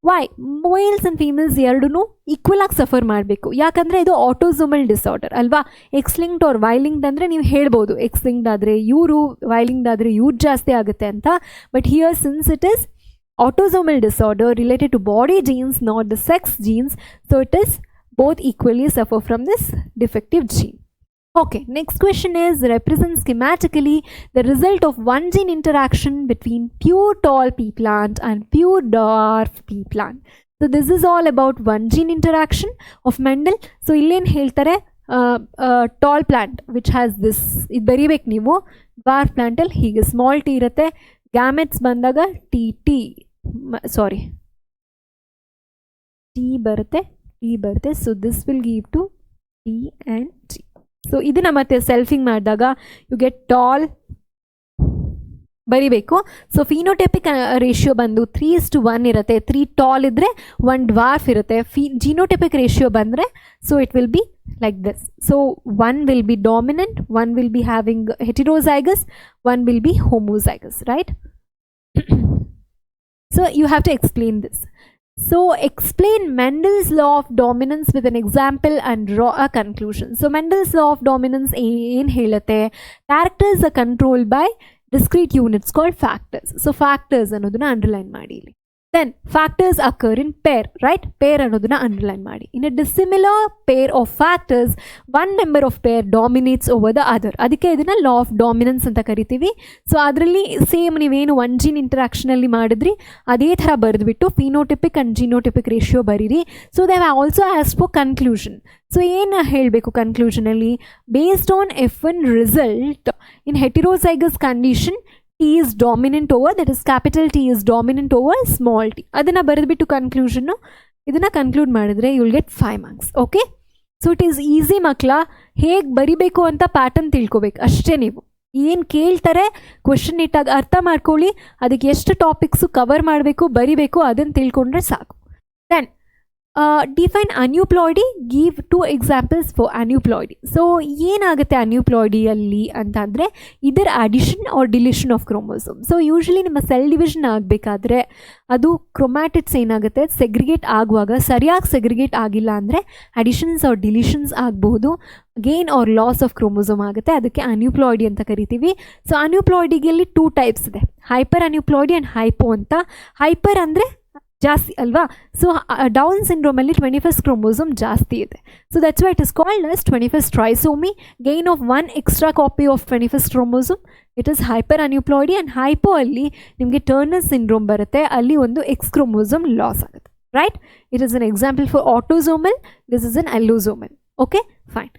Why males and females ಎರಡೂ equal ಆಗಿ suffer ಮಾಡಬೇಕು, ಯಾಕಂದರೆ ಇದು autosomal disorder ಅಲ್ವಾ. ಎಕ್ಸ್ಲಿಂಕ್ಡ್ R ವೈಲಿಂಕ್ಡ್ ಅಂದರೆ ನೀವು ಹೇಳ್ಬೋದು ಎಕ್ಸ್ಲಿಂಕ್ಡ್ ಆದರೆ ಇವರು, ವೈಲಿಂಕ್ಡ್ ಆದರೆ ಇವ್ರು ಜಾಸ್ತಿ ಆಗುತ್ತೆ ಅಂತ. But here since it is autosomal disorder related to body genes, not the sex genes, so it is both equally suffer from this defective gene. Okay, next question is represent schematically the result of one gene interaction between pure tall pea plant and pure dwarf pea plant. So this is all about one gene interaction of Mendel. So illen heltare tall plant which has this idu bariಬೇಕು ನೀವು, dwarf plant ಅಲ್ಲಿ ಹೀಗೆ small T ಇರುತ್ತೆ, gametes ಬಂದಾಗ T ಬರುತ್ತೆ. So this will give two T and T. So ಇದನ್ನ ಮತ್ತೆ selfing ಮಾಡಿದಾಗ ಯು ಗೆಟ್ ಟಾಲ್ ಬರಿಬೇಕು. ಸೊ ಫಿನೋಟೈಪಿಕ್ ರೇಷಿಯೋ ಬಂದು 3:1 ಇರುತ್ತೆ. 3 ಟಾಲ್ ಇದ್ದರೆ 1 ಡ್ವಾರ್ಫ್ ಇರುತ್ತೆ. ಜಿನೋಟೈಪಿಕ್ ರೇಷಿಯೋ ಬಂದರೆ so it will be like this. So one will be dominant, one will be having heterozygous, one will be homozygous, right? So you have to explain this. So explain Mendel's law of dominance with an example and draw a conclusion. So Mendel's law of dominance in ಹೇಳುತ್ತೆ, characters are controlled by discrete units called factors. So factors ಅನ್ನೋದನ್ನ underline ಮಾಡಿ ಇಲ್ಲಿ. Then factors occur in pair, right? Pair ಅನ್ನೋದನ್ನ underline ಮಾಡಿ. In a dissimilar pair of factors, one member of pair dominates over the other. ಅದಕ್ಕೆ ಇದನ್ನ law of dominance ಅಂತ ಕರಿತೀವಿ. So ಅದರಲ್ಲಿ ಸೇಮ್ ನೀವೇನು ಒನ್ ಜೀನ್ ಇಂಟ್ರಾಕ್ಷನಲ್ಲಿ ಮಾಡಿದ್ರಿ ಅದೇ ಥರ ಬರೆದ್ಬಿಟ್ಟು ಫಿನೋಟಿಪಿಕ್ ಆ್ಯಂಡ್ ಜಿನೋಟಿಪಿಕ್ ರೇಷಿಯೋ ಬರೀರಿ. So they have also ask for conclusion. So ಏನು ಹೇಳಬೇಕು ಕನ್ಕ್ಲೂಷನಲ್ಲಿ, based on F1 result in heterozygous condition T is dominant over, that is capital T is dominant over small t. ಅದನ್ನು ಬರೆದ್ಬಿಟ್ಟು ಕನ್ಕ್ಲೂಷನ್ನು ಇದನ್ನು conclude ಮಾಡಿದ್ರೆ you will get 5 marks. Okay, so it is easy ಮಕ್ಕಳ. ಹೇಗೆ ಬರಿಬೇಕು ಅಂತ ಪ್ಯಾಟರ್ನ್ ತಿಳ್ಕೊಬೇಕು ಅಷ್ಟೇ. ನೀವು ಏನು ಕೇಳ್ತಾರೆ ಕ್ವೆಶನ್ ಇಟ್ಟಾಗ ಅರ್ಥ ಮಾಡ್ಕೊಳ್ಳಿ, ಅದಕ್ಕೆ ಎಷ್ಟು ಟಾಪಿಕ್ಸು ಕವರ್ ಮಾಡಬೇಕು ಬರಿಬೇಕು ಅದನ್ನು ತಿಳ್ಕೊಂಡ್ರೆ ಸಾಕು. Then define aneuploidy, give 2 examples for aneuploidy. So ಏನಾಗುತ್ತೆ ಅನ್ಯೂಪ್ಲಾಯ್ಡಿಯಲ್ಲಿ ಅಂತಂದರೆ ಇದರ addition or deletion of chromosome. So usually ನಿಮ್ಮ ಸೆಲ್ ಡಿವಿಷನ್ ಆಗಬೇಕಾದ್ರೆ ಅದು ಕ್ರೊಮ್ಯಾಟಿಡ್ಸ್ ಏನಾಗುತ್ತೆ ಸೆಗ್ರಿಗೇಟ್ ಆಗುವಾಗ ಸರಿಯಾಗಿ ಸೆಗ್ರಿಗೇಟ್ ಆಗಿಲ್ಲ ಅಂದರೆ ಅಡಿಷನ್ಸ್ ಆರ್ ಡಿಲಿಷನ್ಸ್ ಆಗಬಹುದು, gain R loss of chromosome ಆಗುತ್ತೆ. ಅದಕ್ಕೆ ಅನ್ಯೂಪ್ಲಾಯ್ಡಿ ಅಂತ ಕರಿತೀವಿ. ಸೊ ಅನ್ಯೂಪ್ಲಾಯ್ಡಿಗೆಲ್ಲಿ 2 ಟೈಪ್ಸ್ ಇದೆ, ಹೈಪರ್ ಅನ್ಯೂಪ್ಲಾಯ್ಡಿ ಆ್ಯಂಡ್ ಹೈಪೋ ಅಂತ. ಹೈಪರ್ ಅಂದರೆ ಜಾಸ್ತಿ ಅಲ್ವಾ. ಸೊ ಡೌನ್ ಸಿಂಡ್ರೋಮಲ್ಲಿ 21st ಕ್ರೋಮೋಸೋಮ್ ಜಾಸ್ತಿ ಇದೆ. So that's why it is called as 21st trisomy, gain of 1 extra copy of 21st chromosome. It is hyper aneuploidy. And hypo ಅಲ್ಲಿ ನಿಮಗೆ Turner syndrome ಬರುತ್ತೆ, ಅಲ್ಲಿ ಒಂದು ಎಕ್ಸ್ ಕ್ರೋಮೋಸೋಮ್ ಲಾಸ್ ಆಗುತ್ತೆ, right? It is an example for autosomal, this is an allosomal. Okay fine.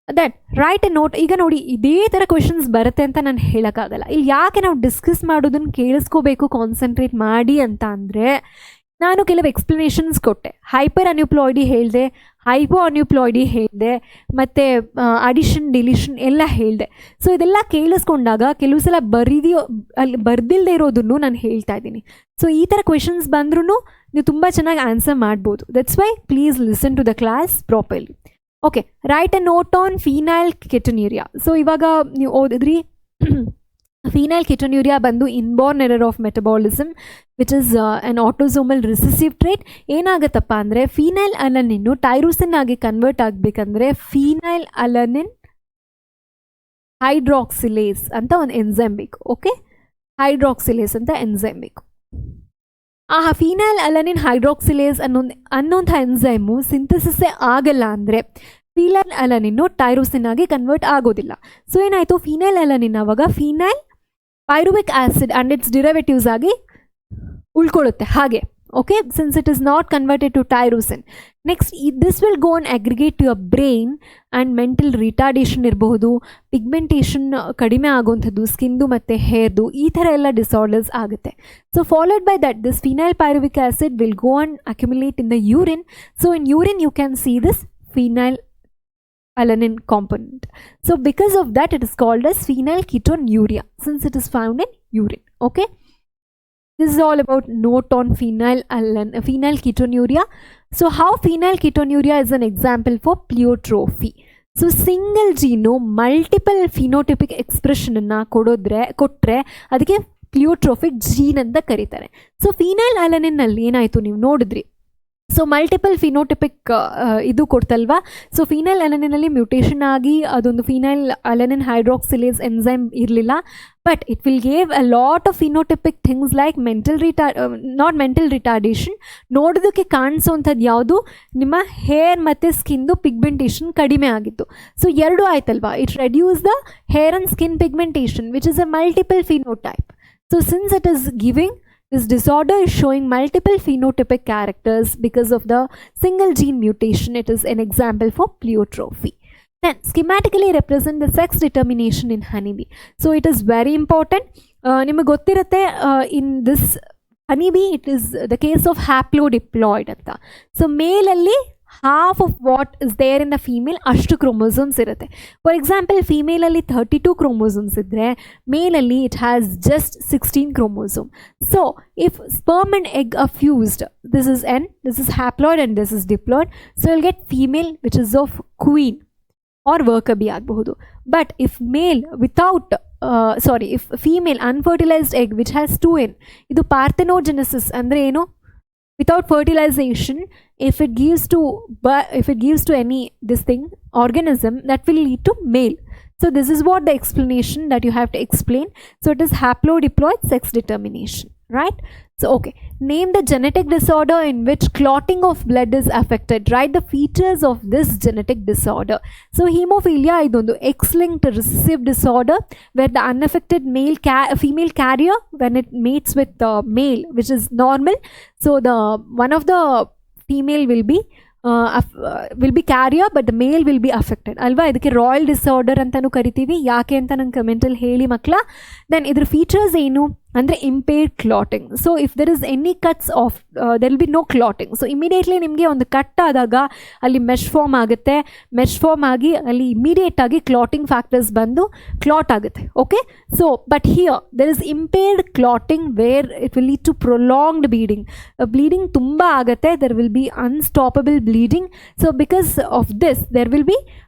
That write a note. ಈಗ ನೋಡಿ ಇದೇ ಥರ ಕ್ವೆಶನ್ಸ್ ಬರುತ್ತೆ ಅಂತ ನಾನು ಹೇಳೋಕ್ಕಾಗಲ್ಲ. ಇಲ್ಲಿ ಯಾಕೆ ನಾವು ಡಿಸ್ಕಸ್ ಮಾಡೋದನ್ನು ಕೇಳಿಸ್ಕೋಬೇಕು ಕಾನ್ಸಂಟ್ರೇಟ್ ಮಾಡಿ ಅಂತ ಅಂದರೆ ನಾನು ಕೆಲವು ಎಕ್ಸ್ಪ್ಲನೇಷನ್ಸ್ ಕೊಟ್ಟೆ. ಹೈಪರ್ ಅನ್ಯೂಪ್ಲಾಯ್ಡಿ ಹೇಳಿದೆ, ಹೈಪೋ ಅನ್ಯೂಪ್ಲಾಯ್ಡಿ ಹೇಳಿದೆ, ಮತ್ತು ಅಡಿಷನ್ ಡಿಲಿಷನ್ ಎಲ್ಲ ಹೇಳಿದೆ. ಸೊ ಇದೆಲ್ಲ ಕೇಳಿಸ್ಕೊಂಡಾಗ ಕೆಲವು ಸಲ ಬರ್ದಿಲ್ಲದೆ ಇರೋದನ್ನು ನಾನು ಹೇಳ್ತಾ ಇದ್ದೀನಿ. ಸೊ ಈ ಥರ ಕ್ವೆಶನ್ಸ್ ಬಂದ್ರೂ ನೀವು ತುಂಬ ಚೆನ್ನಾಗಿ ಆನ್ಸರ್ ಮಾಡ್ಬೋದು. That's why please listen to the class properly. Okay, write a note on phenylketonuria. So ಇವಾಗ ನೀವು ಓದಿದ್ರಿ ಫೀನೈಲ್ ಕಿಟೋನ್ಯೂರಿಯಾ ಬಂದು inborn error of metabolism which is an autosomal recessive trait. ಏನಾಗುತ್ತಪ್ಪ ಅಂದರೆ ಫೀನೈಲ್ ಅಲನಿನ್ನು ಟೈರೋಸಿನ್ ಆಗಿ ಕನ್ವರ್ಟ್ ಆಗಬೇಕಂದ್ರೆ ಫೀನೈಲ್ ಅಲನಿನ್ ಹೈಡ್ರಾಕ್ಸಿಲೇಸ್ ಅಂತ ಒಂದು ಎನ್ಸೈಮ್ ಬೇಕು. ಓಕೆ, ಹೈಡ್ರಾಕ್ಸಿಲೇಸ್ ಅಂತ ಎನ್ಸೈಮ್ ಬೇಕು. ಆ ಫೀನೈಲ್ ಅಲನಿನ್ ಹೈಡ್ರಾಕ್ಸಿಲೇಸ್ ಅನ್ನೋಂಥ ಎನ್ಸೈಮು ಸಿಂಥಸಿಸೇ ಆಗಲ್ಲ ಅಂದರೆ ಫೀನೈಲ್ ಅಲನಿನ್ನು ಟೈರೋಸಿನ್ ಆಗಿ ಕನ್ವರ್ಟ್ ಆಗೋದಿಲ್ಲ. ಸೊ ಏನಾಯಿತು, ಫೀನೈಲ್ ಅಲನಿನ್ ಆವಾಗ phenyl pyruvic acid and its derivatives ಆಗಿ ಉಳ್ಕೊಳ್ಳುತ್ತೆ ಹಾಗೆ. Okay, since it is not converted to tyrosine. Next this will go on aggregate to a brain and mental retardation ಇರಬಹುದು, pigmentation ಕಡಿಮೆ ಆಗುವಂಥದ್ದು ಸ್ಕಿನ್ದು ಮತ್ತು ಹೇರ್ದು, ಈ ಥರ ಎಲ್ಲ ಡಿಸಾರ್ಡರ್ಸ್ ಆಗುತ್ತೆ. So followed by that this phenyl pyruvic acid will go on accumulate in the urine. So in urine you can see this phenyl alanine component. So because of that it is called as phenylketonuria since it is found in urine. Okay, this is all about note on phenylketonuria. So how phenylketonuria is an example for pleiotropy. So single gene multiple phenotypic expression ಅನ್ನು ಕೊಟ್ಟರೆ ಅದಕ್ಕೆ ಪ್ಲಿಯೋಟ್ರೋಫಿಕ್ gene ಅಂತ ಕರೀತಾರೆ. So phenyl ಅಲನಿನ್ನಲ್ಲಿ ಏನಾಯಿತು ನೀವು ನೋಡಿದ್ರಿ, so multiple phenotypic ಇದು ಕೊಡ್ತಲ್ವಾ. So phenyl ಅಲನಿನಲ್ಲಿ mutation ಆಗಿ ಅದೊಂದು ಫಿನೈಲ್ ಅಲನಿನ್ ಹೈಡ್ರಾಕ್ಸಿಲೇಸ್ ಎನ್ಸೈಮ್ ಇರಲಿಲ್ಲ, but it will gave a lot of phenotypic things like not mental retardation. ನೋಡೋದಕ್ಕೆ ಕಾಣಿಸೋವಂಥದ್ದು ಯಾವುದು, ನಿಮ್ಮ ಹೇರ್ ಮತ್ತು ಸ್ಕಿನ್ದು ಪಿಗ್ಮೆಂಟೇಷನ್ ಕಡಿಮೆ ಆಗಿತ್ತು. ಸೊ ಎರಡು ಆಯ್ತಲ್ವಾ, it reduce the hair and skin pigmentation which is a multiple phenotype. So since it is giving, this disorder is showing multiple phenotypic characters because of the single gene mutation. It is an example for pleiotropy. Then schematically represent the sex determination in honeybee. So it is very important. ನಿಮಗೆ ಗೊತ್ತಿರುತ್ತೆ, in this honeybee it is the case of haplodiploid ಅಂತ. So ಮೇಲಲ್ಲಿ half of what is there in the female ಅಷ್ಟು chromosomes ಇರುತ್ತೆ. For example ಫೀಮೇಲಲ್ಲಿ 32 chromosomes ಇದ್ದರೆ ಮೇಲಲ್ಲಿ it has just 16 chromosome. So if sperm and egg are fused, this is N, this is haploid and this is diploid, so you'll get female which is of queen or worker bee ಆಗಬಹುದು. But if male without if female unfertilized egg which has 2N, ಇದು parthenogenesis ಅಂದರೆ ಏನು, without fertilization, if it gives to any this thing organism, that will lead to male. So this is what the explanation that you have to explain. So it is haplodiploid sex determination, right? So okay, name the genetic disorder in which clotting of blood is affected. Write the features of this genetic disorder. So hemophilia idondu X-linked recessive disorder where the unaffected female carrier, when it mates with the male which is normal, so the one of the female will be carrier but the male will be affected ಅಲ್ವಾ. ಇದಕ್ಕೆ royal disorder ಅಂತಲೂ ಕರಿತೀವಿ. ಯಾಕೆ ಅಂತ ನಂಗೆ ಕಮೆಂಟಲ್ಲಿ ಹೇಳಿ ಮಕ್ಕಳ. ದೆನ್ ಇದ್ರ ಫೀಚರ್ಸ್ ಏನು ಅಂದರೆ impaired clotting. So if there is any cuts of there will be no clotting. So immediately ನಿಮಗೆ ಒಂದು ಕಟ್ ಆದಾಗ ಅಲ್ಲಿ ಮೆಶ್ ಫಾರ್ಮ್ ಆಗುತ್ತೆ, ಮೆಶ್ ಫಾರ್ಮ್ ಆಗಿ ಅಲ್ಲಿ ಇಮಿಡಿಯೇಟಾಗಿ ಕ್ಲಾಟಿಂಗ್ ಫ್ಯಾಕ್ಟರ್ಸ್ ಬಂದು ಕ್ಲಾಟ್ ಆಗುತ್ತೆ. Okay, so but here there is impaired clotting where it will lead to prolonged bleeding. Bleeding ತುಂಬ ಆಗುತ್ತೆ, there will be unstoppable bleeding. So because of this there will be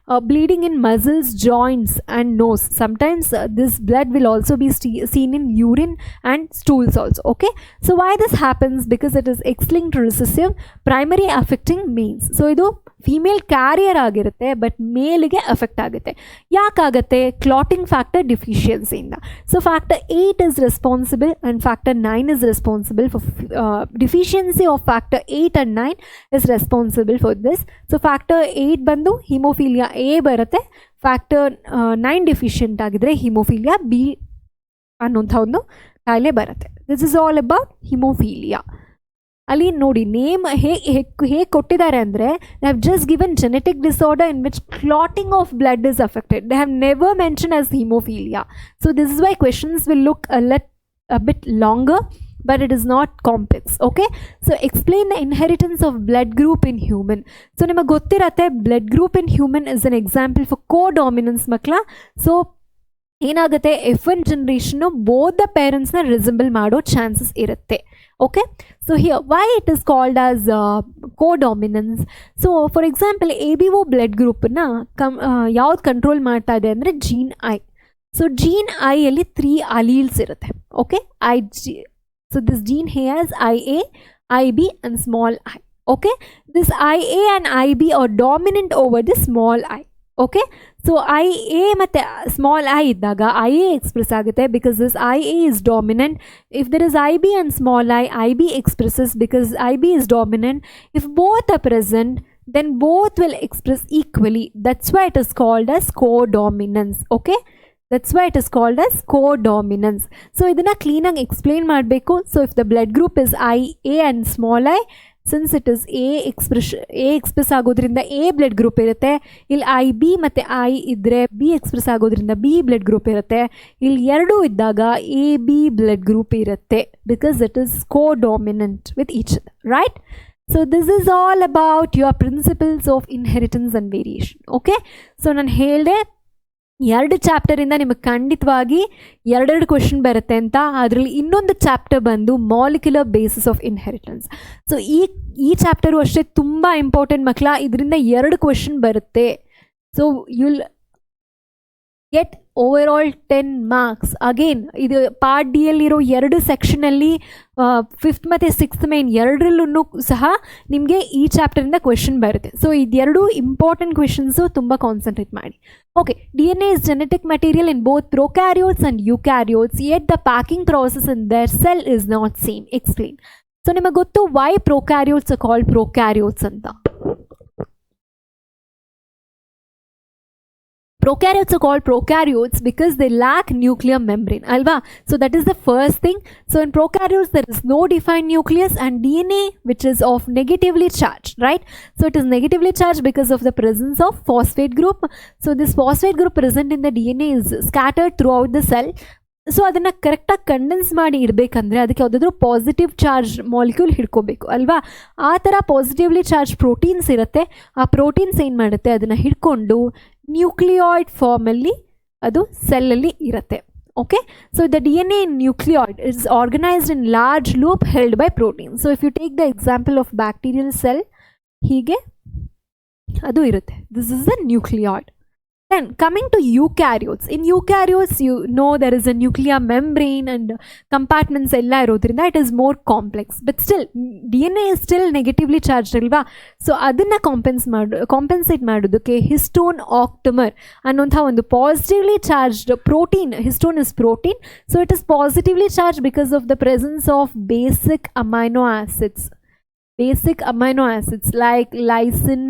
bleeding in muscles, joints and nose. Sometimes this blood will also be seen in urine and stools also. Okay, so why this happens? Because it is X-linked recessive, primary affecting males. So idu female carrier ಆಗಿರುತ್ತೆ but ಮೇಲ್ಗೆ affect ಆಗುತ್ತೆ. ಯಾಕಾಗುತ್ತೆ? Clotting factor deficiency ಇಂದ. So factor 8 is responsible and factor 9 is responsible for deficiency of factor 8 and 9 is responsible for this. So factor 8 ಬಂದು haemophilia A ಬರುತ್ತೆ, factor 9 deficient ಆಗಿದ್ರೆ haemophilia B ಅನ್ನೋಂಥ ಒಂದು ಕಾಯಿಲೆ ಬರುತ್ತೆ. This is all about haemophilia. ಅಲ್ಲಿ ನೋಡಿ ನೇಮ್ ಹೇಗೆ ಕೊಟ್ಟಿದ್ದಾರೆ ಅಂದರೆ, they have just given genetic disorder in which clotting of blood is affected. They have never mention as haemophilia. So this is why questions will look a bit longer, but it is not complex. Okay, so explain the inheritance of blood group in human. So ನಿಮಗೆ ಗೊತ್ತಿರತ್ತೆ blood group in human is an example for codominance ಮಕ್ಕಳ. So ಏನಾಗುತ್ತೆ, F1 ಜನರೇಷನ್ನು both the ಪೇರೆಂಟ್ಸ್ನ resemble ಮಾಡೋ chances ಇರುತ್ತೆ. Okay, so here why it is called as codominance. So for example ABO blood ಗ್ರೂಪನ್ನ ಯಾವ್ದು control ಮಾಡ್ತಾ ಇದೆ ಅಂದರೆ ಜೀನ್ ಐ. ಸೊ ಜೀನ್ ಐಯಲ್ಲಿ 3 ಅಲೀಲ್ಸ್ ಇರುತ್ತೆ. Okay, so this gene here has IA, IB and small I. Okay, this IA and IB are dominant over the small I. Okay, so IA ಮತ್ತೆ small I ಇದ್ದಾಗ IA express ಆಗುತ್ತೆ because this IA is dominant. If there is IB and small I, IB expresses because IB is dominant. If both are present, then both will express equally. That's why it is called as codominance. Okay, that's why it is called as codominance. So ಇದನ್ನ ಕ್ಲೀನಾಗಿ explain ಮಾಡಬೇಕು. So if the blood group is IA and small I, since it is A express ಆಗೋದ್ರಿಂದ A blood group ಇರುತ್ತೆ. ಇಲ್ಲಿ IB ಮತ್ತು I ಇದ್ದರೆ B express ಆಗೋದ್ರಿಂದ B blood group ಇರುತ್ತೆ. ಇಲ್ಲಿ ಎರಡೂ ಇದ್ದಾಗ AB ಬ್ಲಡ್ ಗ್ರೂಪ್ ಇರುತ್ತೆ because it is ಕೋಡಾಮಿನೆಂಟ್ with each other, right? So this is all about your principles of inheritance and variation. Okay, so ನಾನು ಹೇಳಿದೆ 2 ಚಾಪ್ಟರಿಂದ ನಿಮಗೆ ಖಂಡಿತವಾಗಿ 2 ಕ್ವೆಶನ್ ಬರುತ್ತೆ ಅಂತ. ಅದರಲ್ಲಿ ಇನ್ನೊಂದು ಚಾಪ್ಟರ್ ಬಂದು molecular basis of inheritance. So ಈ ಚಾಪ್ಟರು ಅಷ್ಟೇ ತುಂಬ ಇಂಪಾರ್ಟೆಂಟ್ ಮಕ್ಕಳ. ಇದರಿಂದ 2 ಕ್ವೆಶನ್ ಬರುತ್ತೆ. So get over all 10 marks. Again ಇದು ಪಾರ್ಟ್ ಡಿ ಯಲ್ಲಿರೋ 2 ಸೆಕ್ಷನಲ್ಲಿ 5th ಮತ್ತು 6th ಮೇನ್ ಎರಡರಲ್ಲೂ ಸಹ ನಿಮಗೆ ಈ ಚಾಪ್ಟರಿಂದ ಕ್ವೆಶನ್ ಬರುತ್ತೆ. ಸೊ ಇದೆರಡು ಇಂಪಾರ್ಟೆಂಟ್ ಕ್ವೆಶನ್ಸು, ತುಂಬ ಕಾನ್ಸಂಟ್ರೇಟ್ ಮಾಡಿ. Okay, DNA is genetic material in both prokaryotes and eukaryotes, yet the packing process in their cell is not same. Explain. So ನಿಮಗೆ ಗೊತ್ತು why prokaryotes are called prokaryotes ಅಂತ. Prokaryotes are called prokaryotes because they lack nuclear membrane, alva. So that is the first thing. So in prokaryotes there is no defined nucleus and DNA which is of negatively charged, right? So it is negatively charged because of the presence of phosphate group. So this phosphate group present in the DNA is scattered throughout the cell. So ಅದನ್ನು ಕರೆಕ್ಟಾಗಿ condense ಮಾಡಿ ಇಡಬೇಕಂದ್ರೆ ಅದಕ್ಕೆ ಯಾವುದಾದ್ರೂ positive charge molecule ಹಿಡ್ಕೋಬೇಕು ಅಲ್ವಾ. ಆ ಥರ positively charge proteins ಇರುತ್ತೆ. ಆ ಪ್ರೋಟೀನ್ಸ್ ಏನು ಮಾಡುತ್ತೆ, ಅದನ್ನು ಹಿಡ್ಕೊಂಡು ನ್ಯೂಕ್ಲಿಯಾಯ್ಡ್ ಫಾರ್ಮಲ್ಲಿ ಅದು ಸೆಲ್ಲಲ್ಲಿ ಇರುತ್ತೆ. Okay, so the DNA in nucleoid is organized in large loop held by proteins. So if you take the example of bacterial cell, ಹೀಗೆ ಅದು ಇರುತ್ತೆ. This is the nucleoid. Then coming to eukaryotes. In eukaryotes, you know there is a nuclear membrane and compartments ella irodrinda it is more complex. But still, DNA is still negatively charged alva. So adanna compensate madodakke histone octamer annonta ಒಂದು positively charged protein. Histone is protein, so it is positively charged because of the presence of basic amino acids. Basic amino acids like lysine,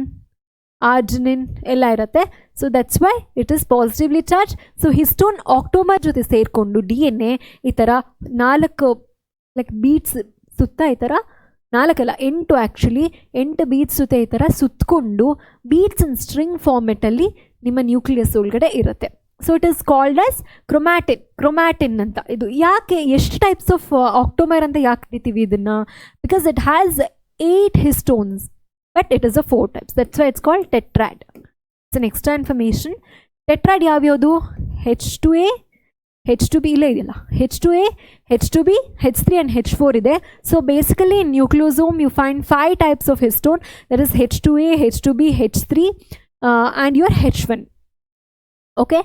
arginine ಎಲ್ಲ ಇರುತ್ತೆ. So that's why it is positively charge. So histone ಆಕ್ಟೋಮರ್ ಜೊತೆ ಸೇರಿಕೊಂಡು DNA ಈ ಥರ 4 like beats ಸುತ್ತ ಈ ಥರ 4 ಅಲ್ಲ 8 ಆ್ಯಕ್ಚುಲಿ 8 ಬೀಟ್ಸ್ ಜೊತೆ ಈ ಥರ ಸುತ್ತಕೊಂಡು ಬೀಟ್ಸ್ ಇನ್ ಸ್ಟ್ರಿಂಗ್ ಫಾರ್ಮೆಟಲ್ಲಿ ನಿಮ್ಮ ನ್ಯೂಕ್ಲಿಯಸ್ ಒಳಗಡೆ ಇರುತ್ತೆ. So it is called as chromatin ಅಂತ. ಇದು ಯಾಕೆ ಎಷ್ಟು ಟೈಪ್ಸ್ ಆಫ್ ಆಕ್ಟೋಮರ್ ಅಂತ ಯಾಕೆ ಕರಿತೀವಿ ಇದನ್ನು? Because it has 8 histones but it is a 4 types. That's why it's called tetrad. It's an extra information. Tetrad ಯಾವ್ಯಾವುದು? H2A, H2B ಇಲ್ಲ ಇದೆಯಲ್ಲ, H2A, H2B, H3 and H4 ಇದೆ. So basically in nucleosome you find 5 types of histone. That is H2A, H2B, H3 and your H1. Okay,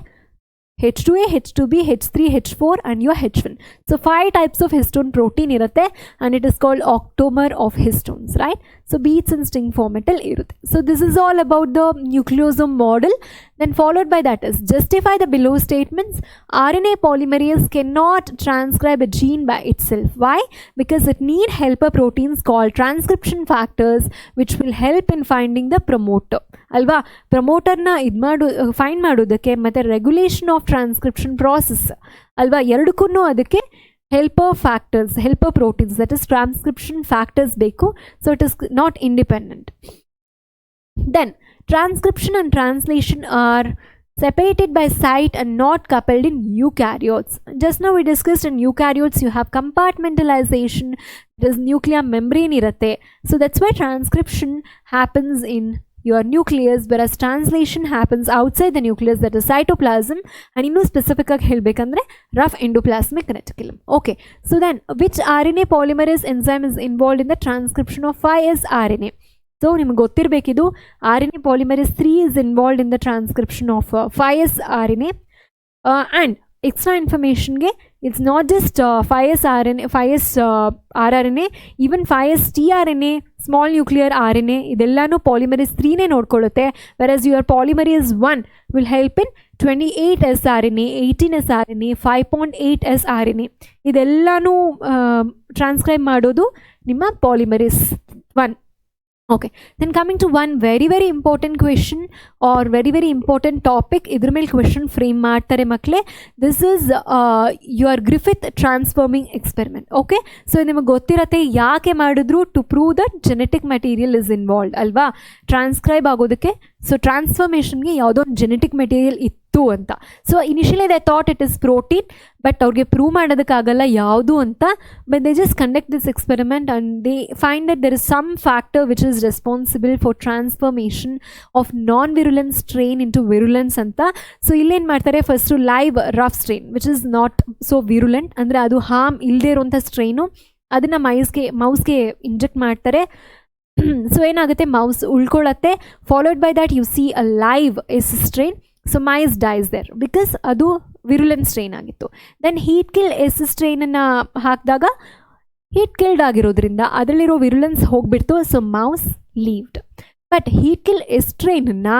H2A, H2B, H3, H4 and your H1. So 5 types of histone protein irutte and it is called octamer of histones, right? So beats and string formatal irutte. So this is all about the nucleosome model. Then followed by that is justify the below statements. RNA polymerase cannot transcribe a gene by itself. Why? Because it need helper proteins called transcription factors which will help in finding the promoter. ಅಲ್ವಾ, ಪ್ರಮೋಟರ್ನ find ಮಾಡೋದಕ್ಕೆ ಮತ್ತು regulation of transcription process ಅಲ್ವಾ, ಎರಡಕ್ಕೂ ಅದಕ್ಕೆ helper factors, helper proteins, that is transcription factors ಬೇಕು. So it is not independent. Then transcription and translation are separated by site and not coupled in eukaryotes. Just now we discussed in eukaryotes you have compartmentalization, there is nuclear membrane irutte. So that's why transcription happens in your nucleus, whereas translation happens outside the nucleus, that is cytoplasm, and innu specific ಆಗಿ ಹೇಳಬೇಕಂದ್ರೆ rough endoplasmic reticulum. Okay, so then which RNA polymerase enzyme is involved in the transcription of 5S RNA? So ನಿಮಗೆ ಗೊತ್ತಿರಬೇಕಿದು RNA polymerase 3 is involved in the transcription of 5S RNA and extra information ಗೆ it's not just 5S RNA, 5S rRNA, even 5S tRNA, small nuclear RNA ಇದೆಲ್ಲಾನು polymerase 3 ನೇ ನೋಡ್ಕೊಳ್ಳುತ್ತೆ. whereas your polymerase 1 will help in 28S RNA, 18S RNA, 5.8S RNA ಇದೆಲ್ಲಾನು transcribe ಮಾಡೋದು ನಿಮ್ಮ polymerase 1. Okay, then coming to one very important question or very important topic, idr mele question frame ಮಾಡ್ತಾರೆ ಮಕ್ಕಳೇ. This is your Griffith transforming experiment. Okay, so ನಿಮಗೆ ಗೊತ್ತಿರತ್ತೆ ಯಾಕೆ ಮಾಡಿದ್ರು, to prove that genetic material is involved ಅಲ್ವಾ, transcribe ಆಗೋದಕ್ಕೆ. So ಟ್ರಾನ್ಸ್ಫಾರ್ಮೇಷನ್ಗೆ ಯಾವುದೋ ಒಂದು ಜೆನೆಟಿಕ್ ಮೆಟೀರಿಯಲ್ ಇತ್ತು ಅಂತ. So initially they thought it is protein, but ಅವ್ರಿಗೆ ಪ್ರೂವ್ ಮಾಡೋದಕ್ಕಾಗಲ್ಲ ಯಾವುದು ಅಂತ. But they just conduct this experiment and they find that there is some factor which is responsible for transformation of non virulence strain into virulence ಅಂತ. So ಇಲ್ಲೇನು ಮಾಡ್ತಾರೆ, first live rough strain which is not so virulent, ಅಂದರೆ ಅದು harm ಇಲ್ಲದೆ ಇರುವಂಥ strain, ಅದನ್ನು ಮೌಸ್ಗೆ inject ಮಾಡ್ತಾರೆ. ಸೊ ಏನಾಗುತ್ತೆ, ಮೌಸ್ ಉಳ್ಕೊಳ್ಳುತ್ತೆ. Followed by that you see a live S strain. So mice dies there because ಅದು ವಿರುಲೆಂಟ್ ಸ್ಟ್ರೈನ್ ಆಗಿತ್ತು. ದೆನ್ ಹೀಟ್ ಕಿಲ್ ಎಸ್ ಸ್ಟ್ರೈನನ್ನು ಹಾಕಿದಾಗ ಹೀಟ್ ಕಿಲ್ಡ್ ಆಗಿರೋದ್ರಿಂದ ಅದರಲ್ಲಿರೋ ವಿರುಲೆನ್ಸ್ ಹೋಗ್ಬಿಡ್ತು. So mouse lived. But heat kill S ಸ್ಟ್ರೈನನ್ನು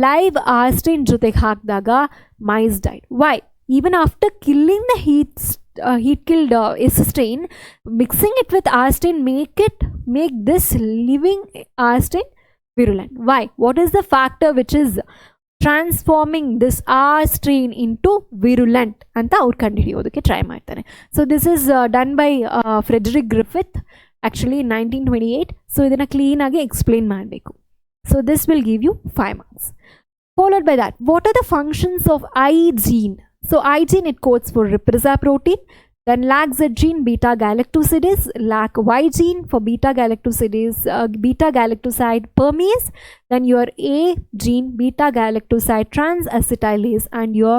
live R strain ಜೊತೆಗೆ ಹಾಕಿದಾಗ mice died. Why? even after killing the heat killed S strain, mixing it with R strain make this living R strain virulent. Why? What is the factor which is transforming this R strain into virulent anta aur kandihidiyodakke try ಮಾಡ್ತಾರೆ. So this is done by Frederick Griffith actually in 1928. So ಇದನ್ನ clean ಆಗಿ explain ಮಾಡಬೇಕು. So this will give you 5 marks. Followed by that, what are the functions of I gene? So I gene, it codes for repressor protein. Then lac Z gene, beta galactosidase. Lac Y gene for beta galactosidase, beta galactoside permease. Then your A gene, beta galactoside transacetylase, and your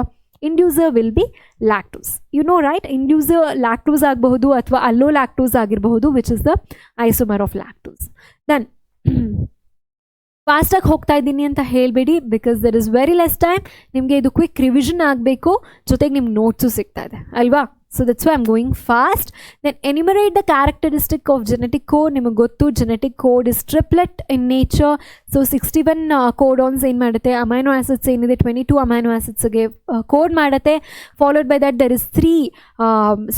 inducer will be lactose. You know, right? Inducer lactose agbahudu athwa allolactose agirbahudu, which is the isomer of lactose. Then ಫಾಸ್ಟಾಗಿ ಹೋಗ್ತಾ ಇದ್ದೀನಿ ಅಂತ ಹೇಳಬೇಡಿ, because there is very less time. ನಿಮಗೆ ಇದು quick revision ಆಗಬೇಕು, ಜೊತೆಗೆ ನಿಮ್ಗೆ ನೋಟ್ಸು ಸಿಗ್ತಾ ಇದೆ ಅಲ್ವಾ. So that's why I am going fast. Then enumerate the characteristic of genetic code. ನಿಮಗೆ ಗೊತ್ತು genetic code is triplet in nature. So 61 codons ಏನು ಮಾಡುತ್ತೆ, ಅಮೈನೋ ಆಸಿಡ್ಸ್ ಏನಿದೆ 22 ಅಮೈನೋ ಆಸಿಡ್ಸ್ಗೆ ಕೋಡ್ ಮಾಡುತ್ತೆ. Followed by that there is 3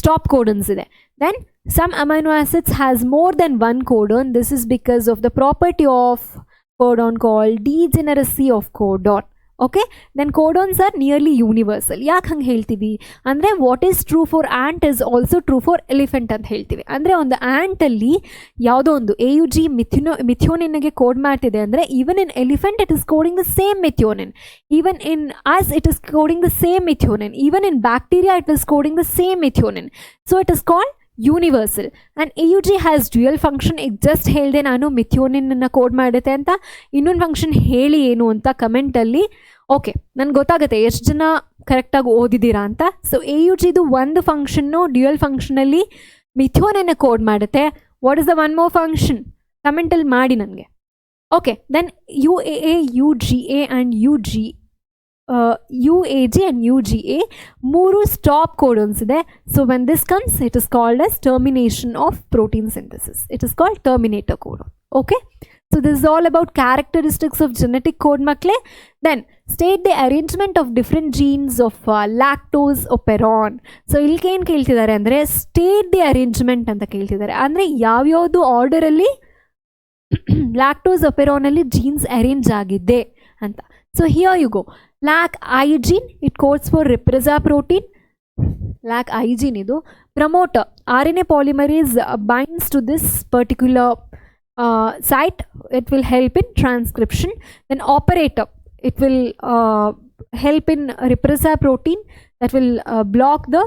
stop codons ಇದೆ. Then some amino acids has more than one codon. This is because of the property of codon called degeneracy of codon. Okay, then codons are nearly universal. ಯಾಕೆ ಹಂಗೆ ಹೇಳ್ತೀವಿ ಅಂದರೆ what is true for ant is also true for elephant ಅಂತ ಹೇಳ್ತೀವಿ. ಅಂದರೆ ಒಂದು ಆ್ಯಂಟಲ್ಲಿ ಯಾವುದೋ ಒಂದು AUG ಮಿಥಿಯೋನಿನ್ಗೆ ಕೋಡ್ ಮಾಡ್ತಿದೆ ಅಂದರೆ even in elephant it is coding the same methionine, even in us it is coding the same methionine, even in bacteria it is coding the same methionine. So it is called universal. And AUG has dual function. ಈಗ just ಹೇಳಿದೆ ನಾನು ಮಿಥಿಯೋನಿನ್ನ code ಮಾಡುತ್ತೆ ಅಂತ, ಇನ್ನೊಂದು function ಹೇಳಿ ಏನು ಅಂತ ಕಮೆಂಟಲ್ಲಿ. ಓಕೆ, ನನಗೆ ಗೊತ್ತಾಗುತ್ತೆ ಎಷ್ಟು ಜನ ಕರೆಕ್ಟಾಗಿ ಓದಿದ್ದೀರಾ ಅಂತ. ಸೊ AUGದು ಒಂದು ಫಂಕ್ಷನ್ನು ಡ್ಯುಯಲ್ ಫಂಕ್ಷನಲ್ಲಿ ಮಿಥಿಯೋನಿನ್ನ ಕೋಡ್ ಮಾಡುತ್ತೆ. What is the one more function? ಕಮೆಂಟಲ್ಲಿ ಮಾಡಿ ನನಗೆ. Okay, then UAA, UGA and UAG and UGA ಮೂರು ಸ್ಟಾಪ್ ಕೋಡನ್ಸ್ ಇದೆ. So when this comes it is called as termination of protein synthesis. It is called terminator codon. Okay, so this is all about characteristics of genetic code makle. Then state the arrangement of different genes of lactose operon. So ilke ಏನು ಕೇಳ್ತಿದ್ದಾರೆ ಅಂದರೆ state the arrangement ಅಂತ ಕೇಳ್ತಿದ್ದಾರೆ. ಅಂದರೆ ಯಾವ್ಯಾವುದು ಆರ್ಡರಲ್ಲಿ lactose ಒಪೆರಾನಲ್ಲಿ jeans arrange ಆಗಿದೆ ಅಂತ. So here you go. Lac I gene, it codes for repressor protein. Lac I gene idu promoter. RNA polymerase binds to this particular site. It will help in transcription. Then operator, it will help in repressor protein that will block the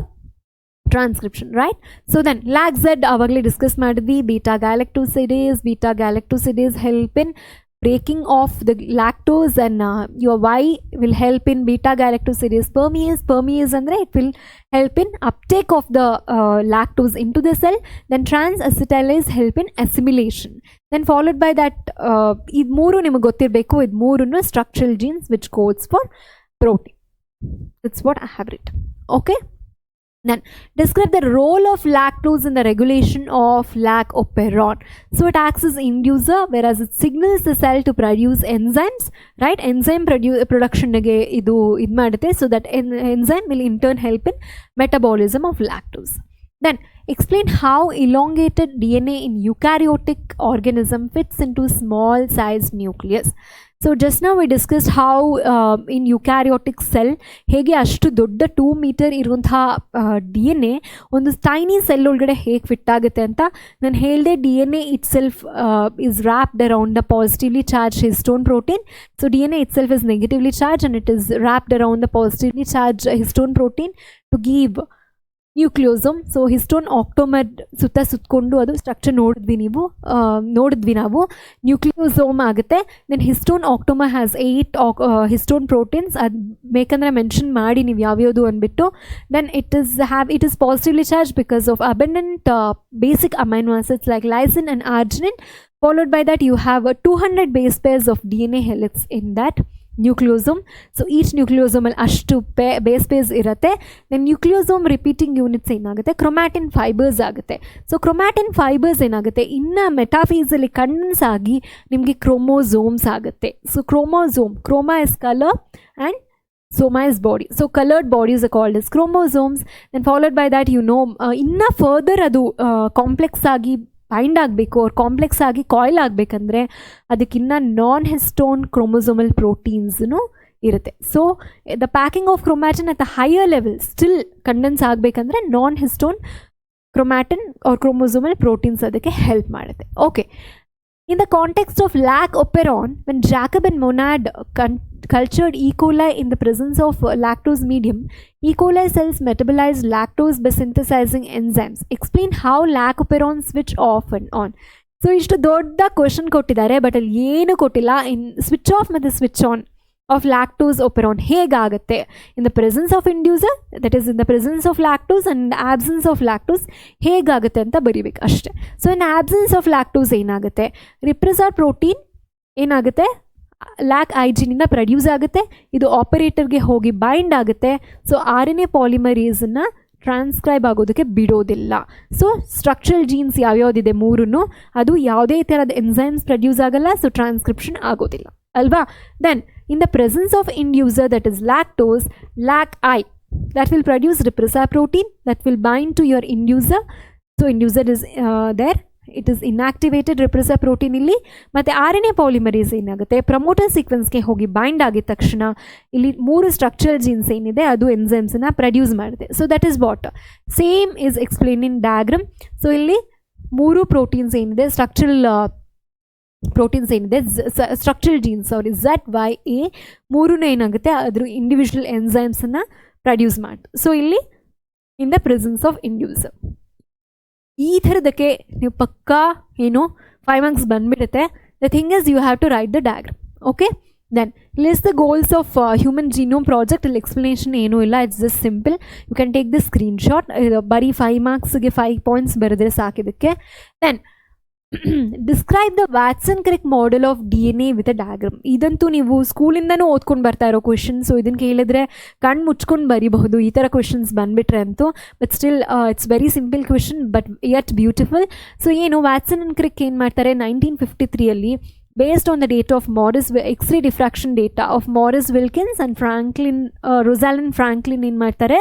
transcription, right? So then lac Z avagli discuss madidvi. Beta galactosidase help in breaking off the lactose, and your Y will help in beta galactosidase permease andre it will help in uptake of the lactose into the cell. Then transacetylase help in assimilation. Then followed by that id mooru niಮಗೆ ಗೊತ್ತಿರಬೇಕು. id ಮೂರನ್ನು structural genes which codes for protein. That's what I have written. Okay, then describe the role of lactose in the regulation of lac operon. So it acts as inducer, whereas it signals the cell to produce enzymes, right? Enzyme production ಗೆ ಇದು ಮಾಡುತ್ತೆ. So that enzyme will in turn help in metabolism of lactose. Then explain how elongated DNA in eukaryotic organism fits into small sized nucleus. So just now we discussed how in eukaryotic cell ಹೇಗೆ ಅಷ್ಟು ದೊಡ್ಡ 2 metre ಇರುವಂತಹ DNA ಒಂದು tiny cell ಒಳಗಡೆ ಹೇಗೆ fit ಆಗುತ್ತೆ ಅಂತ ನಾನು ಹೇಳಿದೆ. DNA itself is wrapped around the positively charged histone protein. So DNA itself is negatively charged and it is wrapped around the positively charged histone protein to give nucleosome. So histone octamer ಸುತ್ತಕೊಂಡು ಅದು structure ನೋಡಿದ್ವಿ ನಾವು. Nucleosome ಆಗುತ್ತೆ. Then histone octamer has 8 histone proteins. ಅದು ಬೇಕಂದರೆ mention ಮಾಡಿ ನೀವು ಯಾವ್ಯಾವುದು ಅಂದ್ಬಿಟ್ಟು. Then it is positively charge because of abundant basic amino acids like lysine and arginine. Followed by that you have 200 base pairs of DNA helix in that nucleosome. So each ನ್ಯೂಕ್ಲಿಯೋಸೋಮಲ್ಲಿ ಅಷ್ಟು base pairs ಇರುತ್ತೆ. Then nucleosome repeating units ಏನಾಗುತ್ತೆ, chromatin fibres ಆಗುತ್ತೆ. So chromatin fibres ಏನಾಗುತ್ತೆ, ಇನ್ನು ಮೆಟಾಫೇಸಲ್ಲಿ condense ಆಗಿ ನಿಮಗೆ ಕ್ರೋಮೋಸೋಮ್ಸ್ ಆಗುತ್ತೆ. So chromosome, chroma is colour and soma is body. So colored bodies are called as chromosomes. Then followed by that, inna further adu complex agi bind ಆಗಬೇಕು or complex ಆಗಿ coil ಆಗಬೇಕಂದ್ರೆ ಅದಕ್ಕಿನ್ನ non histone chromosomal ಪ್ರೋಟೀನ್ಸ್ನು ಇರುತ್ತೆ. So the packing of chromatin at the higher level still condense ಆಗಬೇಕಂದ್ರೆ non histone chromatin or chromosomal proteins ಅದಕ್ಕೆ help ಮಾಡುತ್ತೆ. Okay, in the context of lac operon, when Jacob and Monod cultured E. coli in the presence of lactose medium, E. coli cells metabolize lactose by synthesizing enzymes. Explain how lac operon switch off and on. So ಇಷ್ಟು ದೊಡ್ಡ question ಕೊಟ್ಟಿದ್ದಾರೆ, but ಅಲ್ಲಿ ಏನು ಕೊಟ್ಟಿಲ್ಲ. In switch off ಮತ್ತು switch on of lactose operon ಹೇಗಾಗುತ್ತೆ in the presence of inducer, that is in the presence of lactose and absence of lactose ಹೇಗಾಗುತ್ತೆ ಅಂತ ಬರೀಬೇಕು ಅಷ್ಟೇ. So in absence of lactose ಏನಾಗುತ್ತೆ, ರಿಪ್ರೆಸರ್ ಪ್ರೋಟೀನ್ ಏನಾಗುತ್ತೆ, lac ಐಜಿನಿಂದ produce ಆಗುತ್ತೆ, ಇದು ಆಪರೇಟರ್ಗೆ ಹೋಗಿ ಬೈಂಡ್ ಆಗುತ್ತೆ. ಸೊ RNA ಪಾಲಿಮರೇಸನ್ನು ಟ್ರಾನ್ಸ್ಕ್ರೈಬ್ ಆಗೋದಕ್ಕೆ ಬಿಡೋದಿಲ್ಲ. ಸೊ ಸ್ಟ್ರಕ್ಚರಲ್ ಜೀನ್ಸ್ ಯಾವ್ಯಾವುದಿದೆ ಮೂರೂ, ಅದು ಯಾವುದೇ ಥರದ ಎನ್ಸೈಮ್ಸ್ ಪ್ರೊಡ್ಯೂಸ್ ಆಗಲ್ಲ, ಸೊ ಟ್ರಾನ್ಸ್ಕ್ರಿಪ್ಷನ್ ಆಗೋದಿಲ್ಲ ಅಲ್ವಾ. Then in the presence of inducer, that is lactose, lac I, that will produce repressor protein that will bind to your inducer. So inducer is there, it is inactivated repressor protein ಇಲ್ಲಿ. ಮತ್ತು RNA polymerase ಏನಾಗುತ್ತೆ, promoter ಸೀಕ್ವೆನ್ಸ್ಗೆ ಹೋಗಿ bind ಆಗಿದ ತಕ್ಷಣ ಇಲ್ಲಿ 3 structural genes ಏನಿದೆ ಅದು ಎನ್ಸೈಮ್ಸನ್ನು ಪ್ರೊಡ್ಯೂಸ್ ಮಾಡುತ್ತೆ. So that is what same is explain in diagram. So ಇಲ್ಲಿ 3 ಪ್ರೋಟೀನ್ಸ್ ಏನಿದೆ, ಸ್ಟ್ರಕ್ಚರಲ್ ಪ್ರೋಟೀನ್ಸ್ ಏನಿದೆ, ಸ್ಟ್ರಕ್ಚರಲ್ ಜೀನ್ಸ್ ZYA ಮೂರೂ ಏನಾಗುತ್ತೆ ಅದ್ರ ಇಂಡಿವಿಜುವಲ್ ಎನ್ಸೈಮ್ಸನ್ನು ಪ್ರೊಡ್ಯೂಸ್ ಮಾಡುತ್ತೆ. ಸೊ ಇಲ್ಲಿ in the presence of inducer ಈ ಥರದಕ್ಕೆ ನೀವು ಪಕ್ಕಾ 5 ಮಾರ್ಕ್ಸ್ ಬಂದುಬಿಡುತ್ತೆ. The thing is you have to write the diagram. Okay, then list the goals of human genome project. ಇಲ್ಲಿ ಎಕ್ಸ್ಪ್ಲನೇಷನ್ ಏನೂ ಇಲ್ಲ, it's just simple. You can take the screenshot. ಬರೀ 5 ಮಾರ್ಕ್ಸ್ಗೆ 5 ಪಾಯಿಂಟ್ಸ್ ಬರೆದ್ರೆ ಸಾಕಿದಕ್ಕೆ. Then describe the Watson Crick model of DNA with a diagram. ಇದಂತೂ ನೀವು ಸ್ಕೂಲಿಂದನೂ ಓದ್ಕೊಂಡು ಬರ್ತಾ ಇರೋ ಕ್ವೆಶನ್. ಸೊ ಇದನ್ನು ಕೇಳಿದ್ರೆ ಕಣ್ಣು ಮುಚ್ಕೊಂಡು ಬರೀಬಹುದು ಈ ಥರ ಕ್ವೆಶನ್ಸ್ ಬಂದುಬಿಟ್ರೆ ಅಂತೂ. But still it's very simple question but yet beautiful. So Watson and Crick ಏನು ಮಾಡ್ತಾರೆ, 1953 based on the data of X-ray diffraction data of Morris Wilkins and Rosalind Franklin ಏನು ಮಾಡ್ತಾರೆ,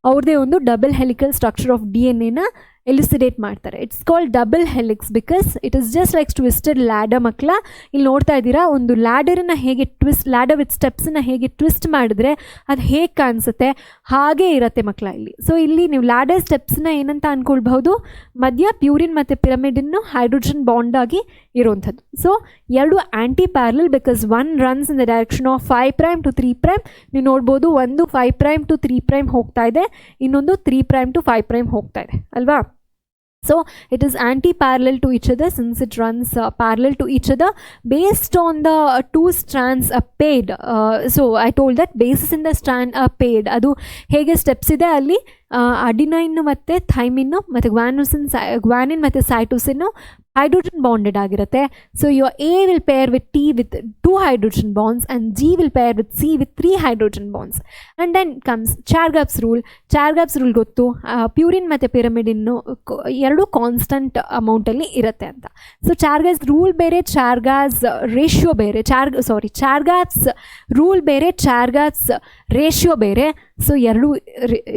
ಅವ್ರದ್ದೇ ಒಂದು double helical structure of DNA ಎಲಿಸಿಡೇಟ್ ಮಾಡ್ತಾರೆ. It's called double helix because it is just like twisted ladder. ಮಕ್ಕಳ ಇಲ್ಲಿ ನೋಡ್ತಾ ಇದ್ದೀರಾ, ಒಂದು ಲ್ಯಾಡರನ್ನು ಹೇಗೆ ಲ್ಯಾಡರ್ ವಿತ್ ಸ್ಟೆಪ್ಸನ್ನು ಹೇಗೆ ಟ್ವಿಸ್ಟ್ ಮಾಡಿದ್ರೆ ಅದು ಹೇಗೆ ಕಾಣಿಸುತ್ತೆ ಹಾಗೇ ಇರುತ್ತೆ ಮಕ್ಕಳ ಇಲ್ಲಿ. ಸೊ ಇಲ್ಲಿ ನೀವು ಲ್ಯಾಡರ್ ಸ್ಟೆಪ್ಸ್ನ ಏನಂತ ಅಂದ್ಕೊಳ್ಬಹುದು, ಮಧ್ಯ ಪ್ಯೂರಿನ್ ಮತ್ತು ಪಿರಮಿಡನ್ನು ಹೈಡ್ರೋಜನ್ ಬಾಂಡ್ ಆಗಿ ಇರುವಂಥದ್ದು. So 2 anti parallel because one runs in the direction of 5' to 3'. ನೀವು ನೋಡ್ಬೋದು, ಒಂದು 5' to 3' ಹೋಗ್ತಾ ಇದೆ, ಇನ್ನೊಂದು 3' to 5' ಹೋಗ್ತಾ ಇದೆ ಅಲ್ವಾ. So it is anti-parallel to each other since it runs parallel to each other based on the 2 strands paired. So I told that bases in the strand are paired. ಅದು ಹೇಗೆ steps ಇದೆ ಅಲ್ಲಿ, adenine ಮತ್ತು ಥೈಮಿನ್ನು ಮತ್ತು guanine ಮತ್ತು ಸೈಟೋಸಿನ್ನು hydrogen bonded ಆಗಿರುತ್ತೆ. So your A will pair with T with 2 hydrogen bonds and G will pair with C with 3 hydrogen bonds. And then comes Chargaff's rule. Chargaff's rule ಗೊತ್ತು, purine ಮತ್ತು ಪಿರಮಿಡಿನ್ನು 2 constant ಅಮೌಂಟಲ್ಲಿ ಇರುತ್ತೆ ಅಂತ. So ಚಾರ್ಗಾಸ್ rule ಬೇರೆ, ಚಾರ್ಗಾಸ್ ratio ಬೇರೆ. ಚಾರ್ಗಾಸ್ rule ಬೇರೆ, ಚಾರ್ಗಾಸ್ ratio ಬೇರೆ. So 2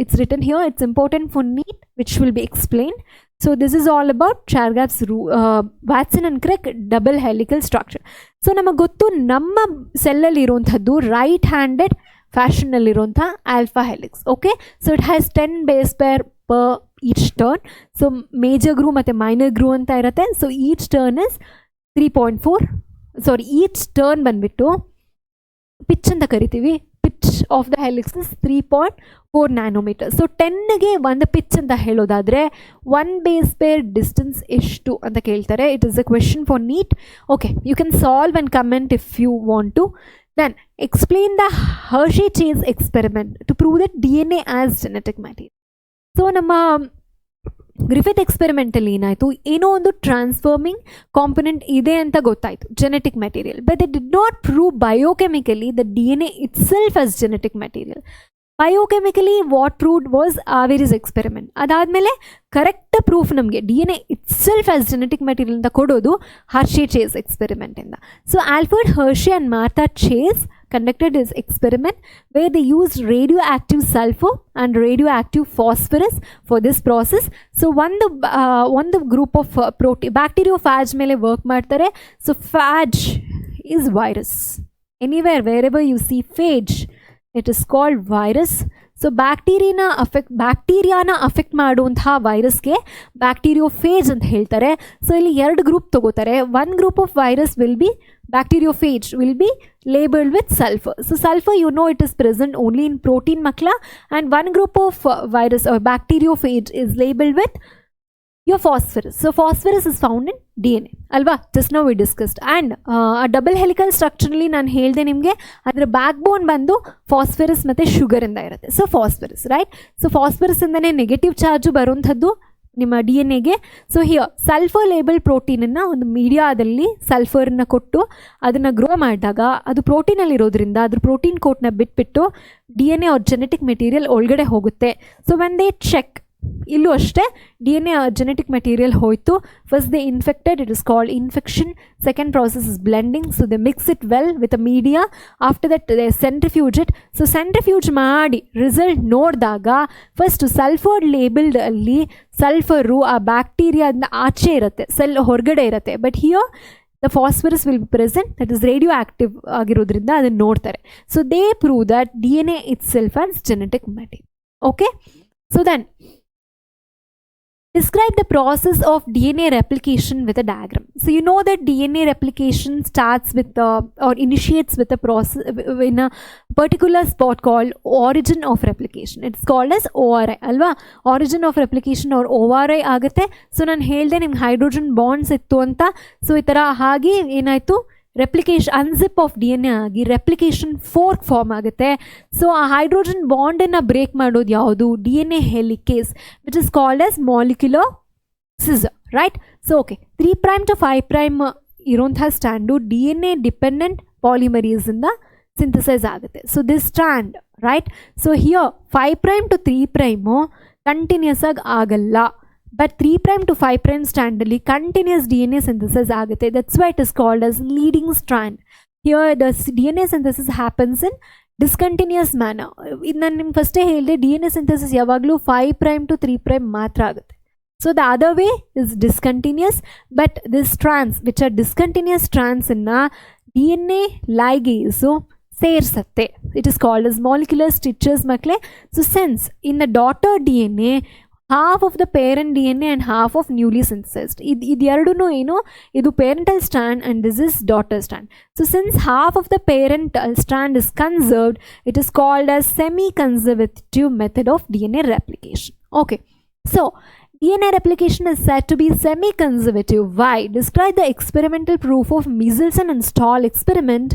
it's written here, it's important for NEET which will be explained. So this is all about Chargaff's Watson and Crick double helical structure. So ನಮಗೆ ಗೊತ್ತು ನಮ್ಮ ಸೆಲ್ಲಲ್ಲಿ ಇರುವಂಥದ್ದು ರೈಟ್ ಹ್ಯಾಂಡೆಡ್ ಫ್ಯಾಷನ್ನಲ್ಲಿರುವಂಥ alpha helix. Okay, so it has 10 base pair per each turn. So major groove ಮತ್ತು minor groove ಅಂತ ಇರುತ್ತೆ. So each turn is 3.4 each turn ಬಂದುಬಿಟ್ಟು ಪಿಚ್ ಅಂತ ಕರಿತೀವಿ. Pitch of the helix is 3.4 nanometers. So 10ಗೆ ಒಂದು pitch ಅಂತ ಹೇಳೋದಾದರೆ 1 ಬೇಸ್ ಪೇರ್ ಡಿಸ್ಟೆನ್ಸ್ ಎಷ್ಟು ಅಂತ ಕೇಳ್ತಾರೆ. It is a question for NEET. Okay, you can solve and comment if you want to. Then explain the Hershey Chase experiment to prove that DNA as genetic material. So ನಮ್ಮ Griffith ಎಕ್ಸ್ಪೆರಿಮೆಂಟಲ್ಲಿ ಏನಾಯಿತು, ಏನೋ ಒಂದು transforming component ಇದೆ ಅಂತ ಗೊತ್ತಾಯಿತು, genetic material. But they did not prove biochemically the DNA itself as genetic material. Biochemically what proved was Avery's experiment. ಅದಾದಮೇಲೆ correct proof ನಮಗೆ DNA itself as genetic material ಅಂತ ಕೊಡೋದು ಹರ್ಷಿ ಚೇಸ್ ಎಕ್ಸ್ಪೆರಿಮೆಂಟಿಂದ. So Alfred Hershey and Martha Chase conducted this experiment where they used radioactive sulfur and radioactive phosphorus for this process. So one the group of protein bacteriophage mele work ಮಾಡ್ತಾರೆ. So phage is virus. Anywhere wherever you see phage, it is called virus. So ಬ್ಯಾಕ್ಟೀರಿಯಾನ affect ಮಾಡುವಂತಹ ವೈರಸ್ಗೆ ಬ್ಯಾಕ್ಟೀರಿಯೋಫೇಜ್ ಅಂತ ಹೇಳ್ತಾರೆ. So ಇಲ್ಲಿ 2 group ತಗೋತಾರೆ. 1 group of virus will be bacteriophage, will be labeled with sulfur. So sulfur, you know, it is present only in protein makla, and 1 group of virus or bacteriophage is labeled with your phosphorus. So phosphorus is found in DNA alva, just now we discussed. And a double helical structure alli ನಾನು ಹೇಳಿದೆ ನಿಮಗೆ, ಅದರ back ಬೋನ್ ಬಂದು phosphorus ಮತ್ತು sugar ಇಂದ ಇರುತ್ತೆ. So phosphorus, right. So phosphorus ಇಂದನೇ negative charge ಬರುವಂಥದ್ದು ನಿಮ್ಮ DNA. So here sulphur label ಪ್ರೋಟೀನನ್ನು ಒಂದು ಮೀಡಿಯಾದಲ್ಲಿ ಸಲ್ಫರ್ನ ಕೊಟ್ಟು ಅದನ್ನು ಗ್ರೋ ಮಾಡಿದಾಗ ಅದು ಪ್ರೋಟೀನಲ್ಲಿ ಇರೋದ್ರಿಂದ ಅದ್ರ ಪ್ರೋಟೀನ್ ಕೋಟ್ನ ಬಿಟ್ಬಿಟ್ಟು DNA ಅವ್ರ ಜೆನೆಟಿಕ್ ಮೆಟೀರಿಯಲ್ ಒಳಗಡೆ ಹೋಗುತ್ತೆ. ಸೊ ವೆನ್ ದೇ ಚೆಕ್, ಇಲ್ಲೂ ಅಷ್ಟೇ DNA ಜೆನೆಟಿಕ್ ಮೆಟೀರಿಯಲ್ ಹೋಯಿತು. First they infected, it is called infection. Second process is blending. So they mix it well with a media. After that they centrifuge it. So centrifuge ಮಾಡಿ result ನೋಡಿದಾಗ first sulphur labelled ಅಲ್ಲಿ sulphur ಆ ಬ್ಯಾಕ್ಟೀರಿಯಾದಿಂದ ಆಚೆ ಇರುತ್ತೆ, cell ಹೊರಗಡೆ ಇರುತ್ತೆ. But here the phosphorus will be present, that is radioactive ಆಗಿರೋದ್ರಿಂದ ಅದನ್ನು ನೋಡ್ತಾರೆ. So they prove that DNA itself as genetic material. Okay, so then describe the process of DNA replication with a diagram. So you know that DNA replication starts with or initiates with a process in a particular spot called origin of replication. It's called as ORI alva. Origin of replication or ORI ಆಗುತ್ತೆ. So ನಾನು ಹೇಳಿದೆ ನಿಮ್ಗೆ hydrogen bonds ಇತ್ತು ಅಂತ. So ಈ ಥರ ಹಾಗೆ ಏನಾಯಿತು, ರೆಪ್ಲಿಕೇಶನ್ ಅನ್ಸಿಪ್ ಆಫ್ DNA ಆಗಿ ರೆಪ್ಲಿಕೇಶನ್ ಫೋರ್ಕ್ ಫಾರ್ಮ್ ಆಗುತ್ತೆ. ಸೊ ಆ ಹೈಡ್ರೋಜನ್ ಬಾಂಡನ್ನು ಬ್ರೇಕ್ ಮಾಡೋದು ಯಾವುದು, DNA helicase, which is called as molecular scissor, right. So okay, 3' to 5' ಇರೋಂತಹ ಸ್ಟ್ಯಾಂಡು DNA ಡಿಪೆಂಡೆಂಟ್ ಪಾಲಿಮರೀಸಿಂದ ಸಿಂಥಸೈಸ್ ಆಗುತ್ತೆ. So this strand, right. So here 5' to 3' continuous ಆಗಿ ಆಗಲ್ಲ. But 3' to 5' strandally continuous DNA synthesis ಆಗುತ್ತೆ. That's why it is called as leading strand. Here the DNA synthesis happens in discontinuous manner. ಇದು ನಾನು ನಿಮ್ಗೆ ಫಸ್ಟೇ ಹೇಳಿದೆ, DNA synthesis ಯಾವಾಗಲೂ 5' to 3' ಮಾತ್ರ ಆಗುತ್ತೆ. So the other way is discontinuous, but these strands which are discontinuous strands in DNA ligase ಸೇರಿಸುತ್ತೆ. It is called as molecular stitches ಮಕ್ಕಳೇ. So since in the daughter DNA half of the parent DNA and half of newly synthesized, ಇದು ಎರಡೂ ಏನು, ಇದು parental strand and this is daughter strand. So since half of the parent strand is conserved, it is called as semi-conservative method of DNA replication. Okay, so DNA replication is said to be semi-conservative. Why? Describe the experimental proof of Mendelian and Stahl experiment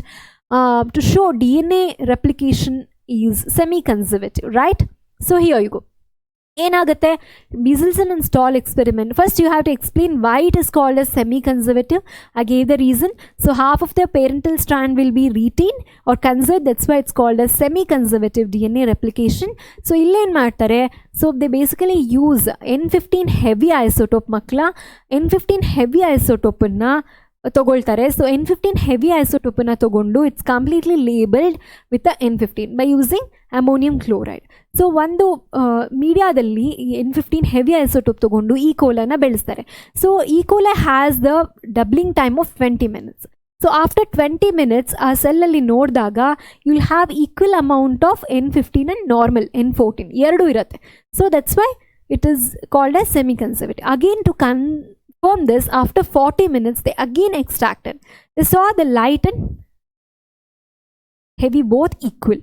to show DNA replication is semi-conservative, right? So here you go. ಏನಾಗುತ್ತೆ, Mendelian and Stahl experiment. First you have to explain why it is called as semi-conservative. I gave the reason. So half of the parental strand will be retained or conserved. That's why it's called as semi-conservative DNA replication. So illen ಮಾಡ್ತಾರೆ. So they basically use N15 heavy isotope ಮಕ್ಕಳ. N15 heavy isotope ತಗೊಳ್ತಾರೆ. So N15 heavy ಐಸೋಟೋಪನ್ನು ತಗೊಂಡು it's completely labelled with N15 by using ammonium chloride. So ಒಂದು ಮೀಡಿಯಾದಲ್ಲಿ N15 heavy isotope ತಗೊಂಡು ಈ ಕೋಲನ ಬೆಳೆಸ್ತಾರೆ. So ಈ coli has the doubling time of 20 minutes. So after 20 minutes ಆ ಸೆಲ್ಲಲ್ಲಿ ನೋಡಿದಾಗ you will have equal amount of N15 and normal N14 ಎರಡೂ ಇರುತ್ತೆ. So that's why it is called as semi conservative. Again to confirm this, after 40 minutes they again extracted. They saw the light and heavy both equal.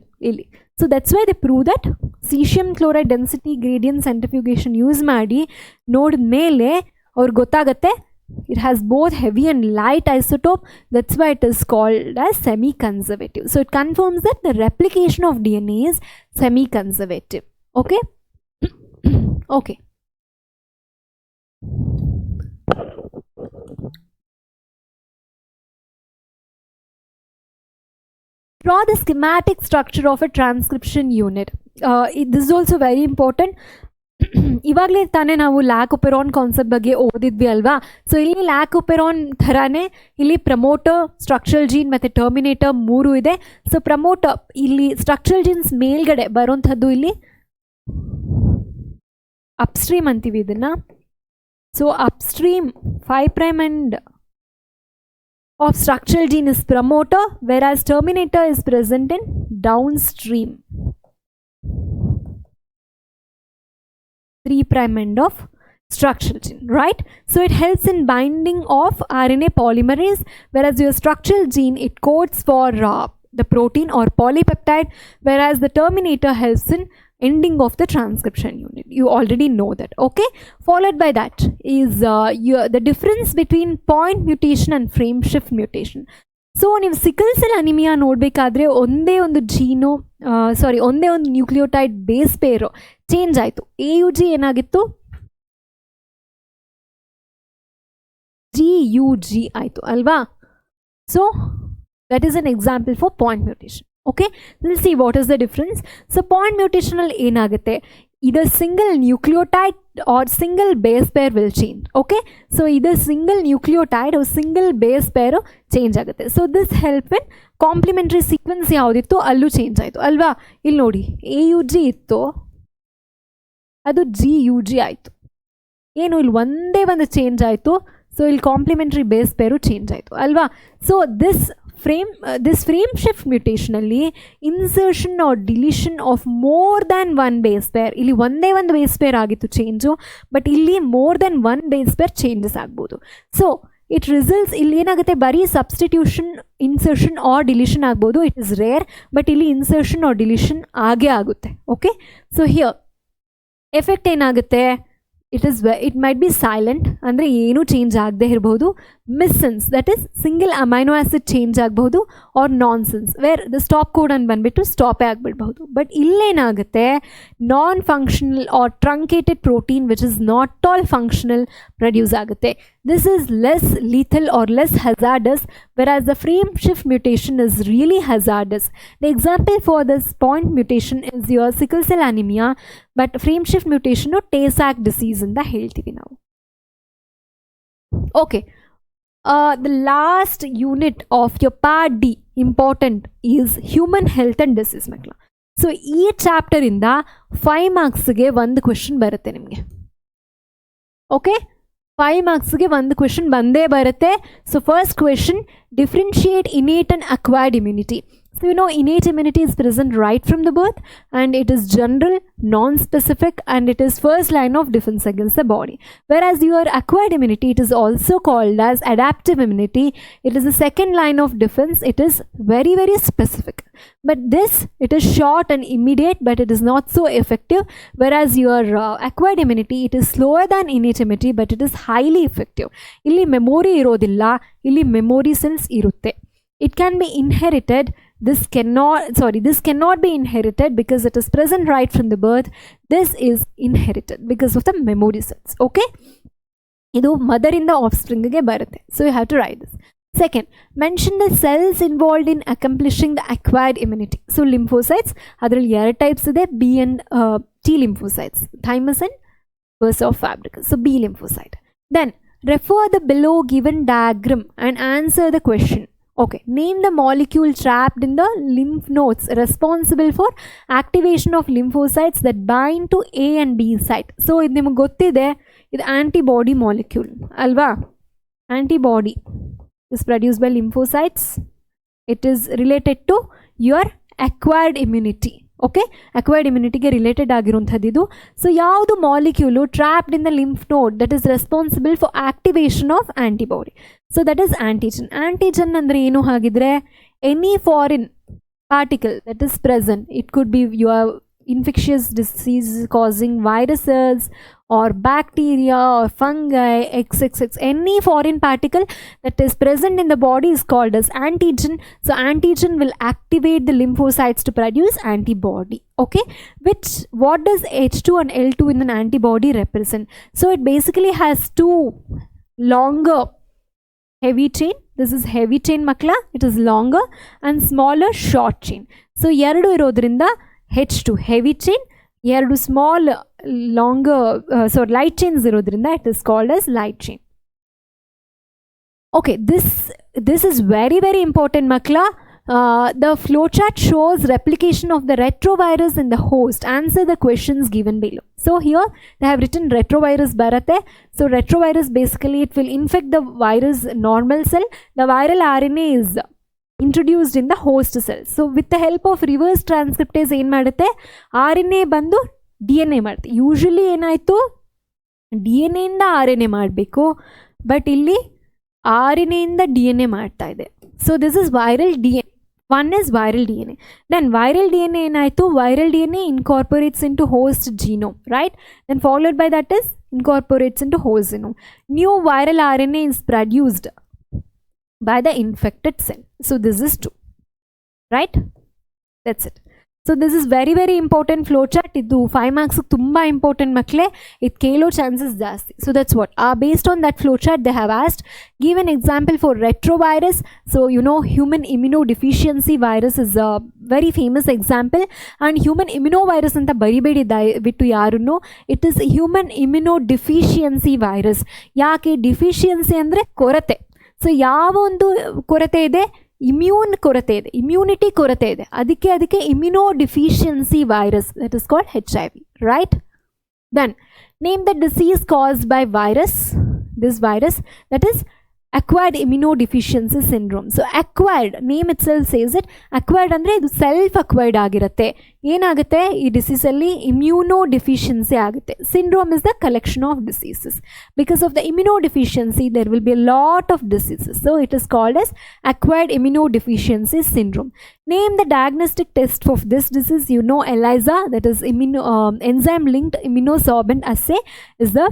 So that's why they prove that cesium chloride density gradient centrifugation use ಮಾಡಿ ನೋಡಿದ ಮೇಲೆ ಅವ್ರಿಗೆ ಗೊತ್ತಾಗುತ್ತೆ it has both heavy and light isotope. That's why it is called as semi-conservative. So it confirms that the replication of DNA is semi-conservative. Okay. Okay. Draw the schematic structure of a transcription unit. This is also very important. ಇವಾಗಲೇ ತಾನೇ ನಾವು lac operon concept ಬಗ್ಗೆ ಓದಿದ್ವಿ ಅಲ್ವಾ. So ಇಲ್ಲಿ lac operon ಥರಾನೇ ಇಲ್ಲಿ promoter, structural gene ಮತ್ತು Terminator 3 ಇದೆ. ಸೊ ಪ್ರಮೋಟರ್ ಇಲ್ಲಿ ಸ್ಟ್ರಕ್ಚರಲ್ ಜೀನ್ಸ್ ಮೇಲ್ಗಡೆ ಬರೋಂಥದ್ದು ಇಲ್ಲಿ ಅಪ್ಸ್ಟ್ರೀಮ್ ಅಂತೀವಿ ಇದನ್ನು. So upstream 5' and of structural gene is promoter, whereas terminator is present in downstream 3' end of structural gene, right? So it helps in binding of RNA polymerase, whereas your structural gene, it codes for the protein or polypeptide, whereas the terminator helps in ending of the transcription unit. You already know that, okay? Followed by that is the difference between point mutation and frame shift mutation. So ನೀವು sickle cell anaemia ನೋಡಬೇಕಾದ್ರೆ ಒಂದೇ ಒಂದು ಜೀನು ಒಂದೇ ಒಂದು nucleotide base pair change ಆಯಿತು. AUG ಏನಾಗಿತ್ತು, GUG ಆಯಿತು ಅಲ್ವಾ. So that is an example for point mutation. Okay, will see what is the difference. So point ಮ್ಯೂಟೇಷನಲ್ಲಿ ಏನಾಗುತ್ತೆ, either single nucleotide or single base pair will change. Okay, so either single nucleotide or single base pair change ಆಗುತ್ತೆ. So this help in complementary sequence ಯಾವುದಿತ್ತು ಅಲ್ಲೂ change ಆಯಿತು ಅಲ್ವಾ. ಇಲ್ಲಿ ನೋಡಿ AUG ಇತ್ತು, ಅದು GUG ಆಯಿತು. ಏನು ಇಲ್ಲಿ ಒಂದೇ ಒಂದು ಚೇಂಜ್ ಆಯಿತು. ಸೊ ಇಲ್ಲಿ ಕಾಂಪ್ಲಿಮೆಂಟ್ರಿ ಬೇಸ್ ಪೇರು ಚೇಂಜ್ ಆಯಿತು ಅಲ್ವಾ. So this frame shift mutation ಅಲ್ಲಿ insertion or deletion of more than 1 base pair, ಇಲ್ಲಿ ಒಂದೇ ಒಂದು ಬೇಸ್ ಪೇರ್ ಆಗಿತ್ತು ಚೇಂಜು, ಬಟ್ ಇಲ್ಲಿ more than 1 base pair changes ಆಗ್ಬೋದು. ಸೊ ಇಟ್ ರಿಸಲ್ಟ್ಸ್ ಇಲ್ಲಿ ಏನಾಗುತ್ತೆ, ಬರೀ ಸಬ್ಸ್ಟಿಟ್ಯೂಷನ್, ಇನ್ಸರ್ಷನ್ ಆರ್ ಡಿಲಿಷನ್ ಆಗ್ಬೋದು, ಇಟ್ ಇಸ್ ರೇರ್, ಬಟ್ ಇಲ್ಲಿ ಇನ್ಸರ್ಷನ್ ಆರ್ ಡಿಲಿಷನ್ ಆಗೇ ಆಗುತ್ತೆ. ಓಕೆ, ಸೊ ಹಿಯರ್ ಎಫೆಕ್ಟ್ ಏನಾಗುತ್ತೆ, it might be silent, ಅಂದರೆ ಏನೂ ಚೇಂಜ್ ಆಗದೆ ಇರಬಹುದು. Missense, that is single amino acid change ಆಗಬಹುದು, or nonsense where the stop code ಅನ್ನು ಬಂದುಬಿಟ್ಟು ಸ್ಟಾಪೇ ಆಗಿಬಿಡ್ಬಹುದು. ಬಟ್ ಇಲ್ಲೇನಾಗುತ್ತೆ, non functional or truncated protein which is not all functional produce ಆಗುತ್ತೆ. This is less lethal or less hazardous, whereas the frame shift mutation is really hazardous. The example for this point mutation is your sickle cell anemia, but frame shift mutation or Tay-Sachs disease in the ಹೇಳ್ತೀವಿ ನಾವು. Okay, the last unit of your part D important is human health and disease ಮಕ್ಕಳ. So ಈ chapter ಇಂದ 5 ಮಾರ್ಕ್ಸ್ಗೆ ಒಂದು question ಬರುತ್ತೆ ನಿಮಗೆ. Okay, 5 ಮಾರ್ಕ್ಸ್ಗೆ ಒಂದು question ಬಂದೇ ಬರುತ್ತೆ. So first question, differentiate innate and acquired immunity. So you know innate immunity is present right from the birth, and it is general, non-specific, and it is first line of defense against the body. Whereas your acquired immunity, it is also called as adaptive immunity. It is the second line of defense. It is very, very specific. But this, it is short and immediate, but it is not so effective. Whereas your acquired immunity, it is slower than innate immunity, but it is highly effective. Illi memory irodilla, illi memory cells irutte. It can be inherited. This cannot be inherited because it is present right from the birth. This is inherited because of the memory cells. Okay, idu mother in the offspring ge barutte. So you have to write this. Second, mention the cells involved in accomplishing the acquired immunity. So lymphocytes, adralli 2 types ide, B and T lymphocytes, thymus and bursa of fabricus. So B lymphocyte. Then refer the below given diagram and answer the question. Okay, name the molecule trapped in the lymph nodes responsible for activation of lymphocytes that bind to A and B site. So ಇದು ನಿಮಗೆ ಗೊತ್ತಿದೆ, ಇದು antibody molecule ಅಲ್ವಾ. Antibody is produced by lymphocytes. It is related to your acquired immunity. Okay, acquired ಇಮ್ಯುನಿಟಿಗೆ related ಆಗಿರುವಂಥದ್ದು. So ಯಾವುದು molecule trapped in the lymph node that is responsible for activation of antibody. So that is antigen. Antigen ಅಂದರೆ ಏನು ಹಾಗಿದ್ರೆ, any foreign particle that is present. It could be your infectious disease causing viruses or bacteria or fungi, XXX. Any foreign particle that is present in the body is called as antigen. So antigen will activate the lymphocytes to produce antibody. Okay, what does H2 and L2 in an antibody represent? So it basically has 2 longer heavy chain This is heavy chain makla, it is longer, and smaller short chain. So ಎರಡು ಇರೋದ್ರಿಂದ H2 heavy chain, ಎರಡು small longer so light chains ಇರೋದ್ರಿಂದ it is called as light chain. Okay, this is very very important makla. The flowchart shows replication of the retrovirus in the host. Answer the questions given below. So here they have written retrovirus barate. So retrovirus basically it will infect the virus normal cell. The viral RNA is introduced in the host cell. So with the help of reverse transcriptase ಏನು ಮಾಡುತ್ತೆ, RNA ಬಂದು DNA ಮಾಡುತ್ತೆ. Usually ಏನಾಯಿತು DNA ಇಂದ RNA ಮಾಡಬೇಕು, but ಇಲ್ಲಿ RNA ಇಂದ DNA ಮಾಡ್ತಾ ಇದೆ. So this is viral DNA. One is viral DNA. Then viral DNA ಏನಾಯಿತು, viral DNA incorporates into host genome, right? Then followed by that is incorporates into host genome. New viral RNA is produced by the infected cell. So this is 2, right? That's it. So this is very very important flowchart. ಇದು 5 marks ತುಂಬ important ಮಕ್ಕಳೇ, ಇದು ಕೇಳೋ chances ಜಾಸ್ತಿ. So that's what based on that flowchart they have asked, give an example for retrovirus. So you know human immunodeficiency virus is a very famous example, and human immunovirus ಅಂತ ಬರಿಬೇಡಿ ಬಿಟ್ಟು ಯಾರನ್ನು, it is human immunodeficiency virus. ಯಾಕೆ deficiency ಅಂದರೆ ಕೊರತೆ. So ಯಾವ ಒಂದು ಕೊರತೆ ಇದೆ, ಇಮ್ಯೂನ್ ಕೊರತೆ ಇದೆ, ಇಮ್ಯುನಿಟಿ ಕೊರತೆ ಇದೆ, ಅದಕ್ಕೆ immunodeficiency virus, that is called HIV, right? Then name the disease caused by virus, this virus, that is acquired immunodeficiency syndrome. So acquired, name itself says it, acquired ಅಂದರೆ ಇದು ಸೆಲ್ಫ್ ಅಕ್ವೈರ್ಡ್ ಆಗಿರುತ್ತೆ. ಏನಾಗುತ್ತೆ ಈ ಡಿಸೀಸಲ್ಲಿ, immunodeficiency ಆಗುತ್ತೆ. Syndrome is the collection of diseases. Because of the immunodeficiency there will be a lot of diseases. So it is called as acquired immunodeficiency syndrome. Name the diagnostic test of this disease. You know ELISA, that is enzyme linked immunosorbent assay is the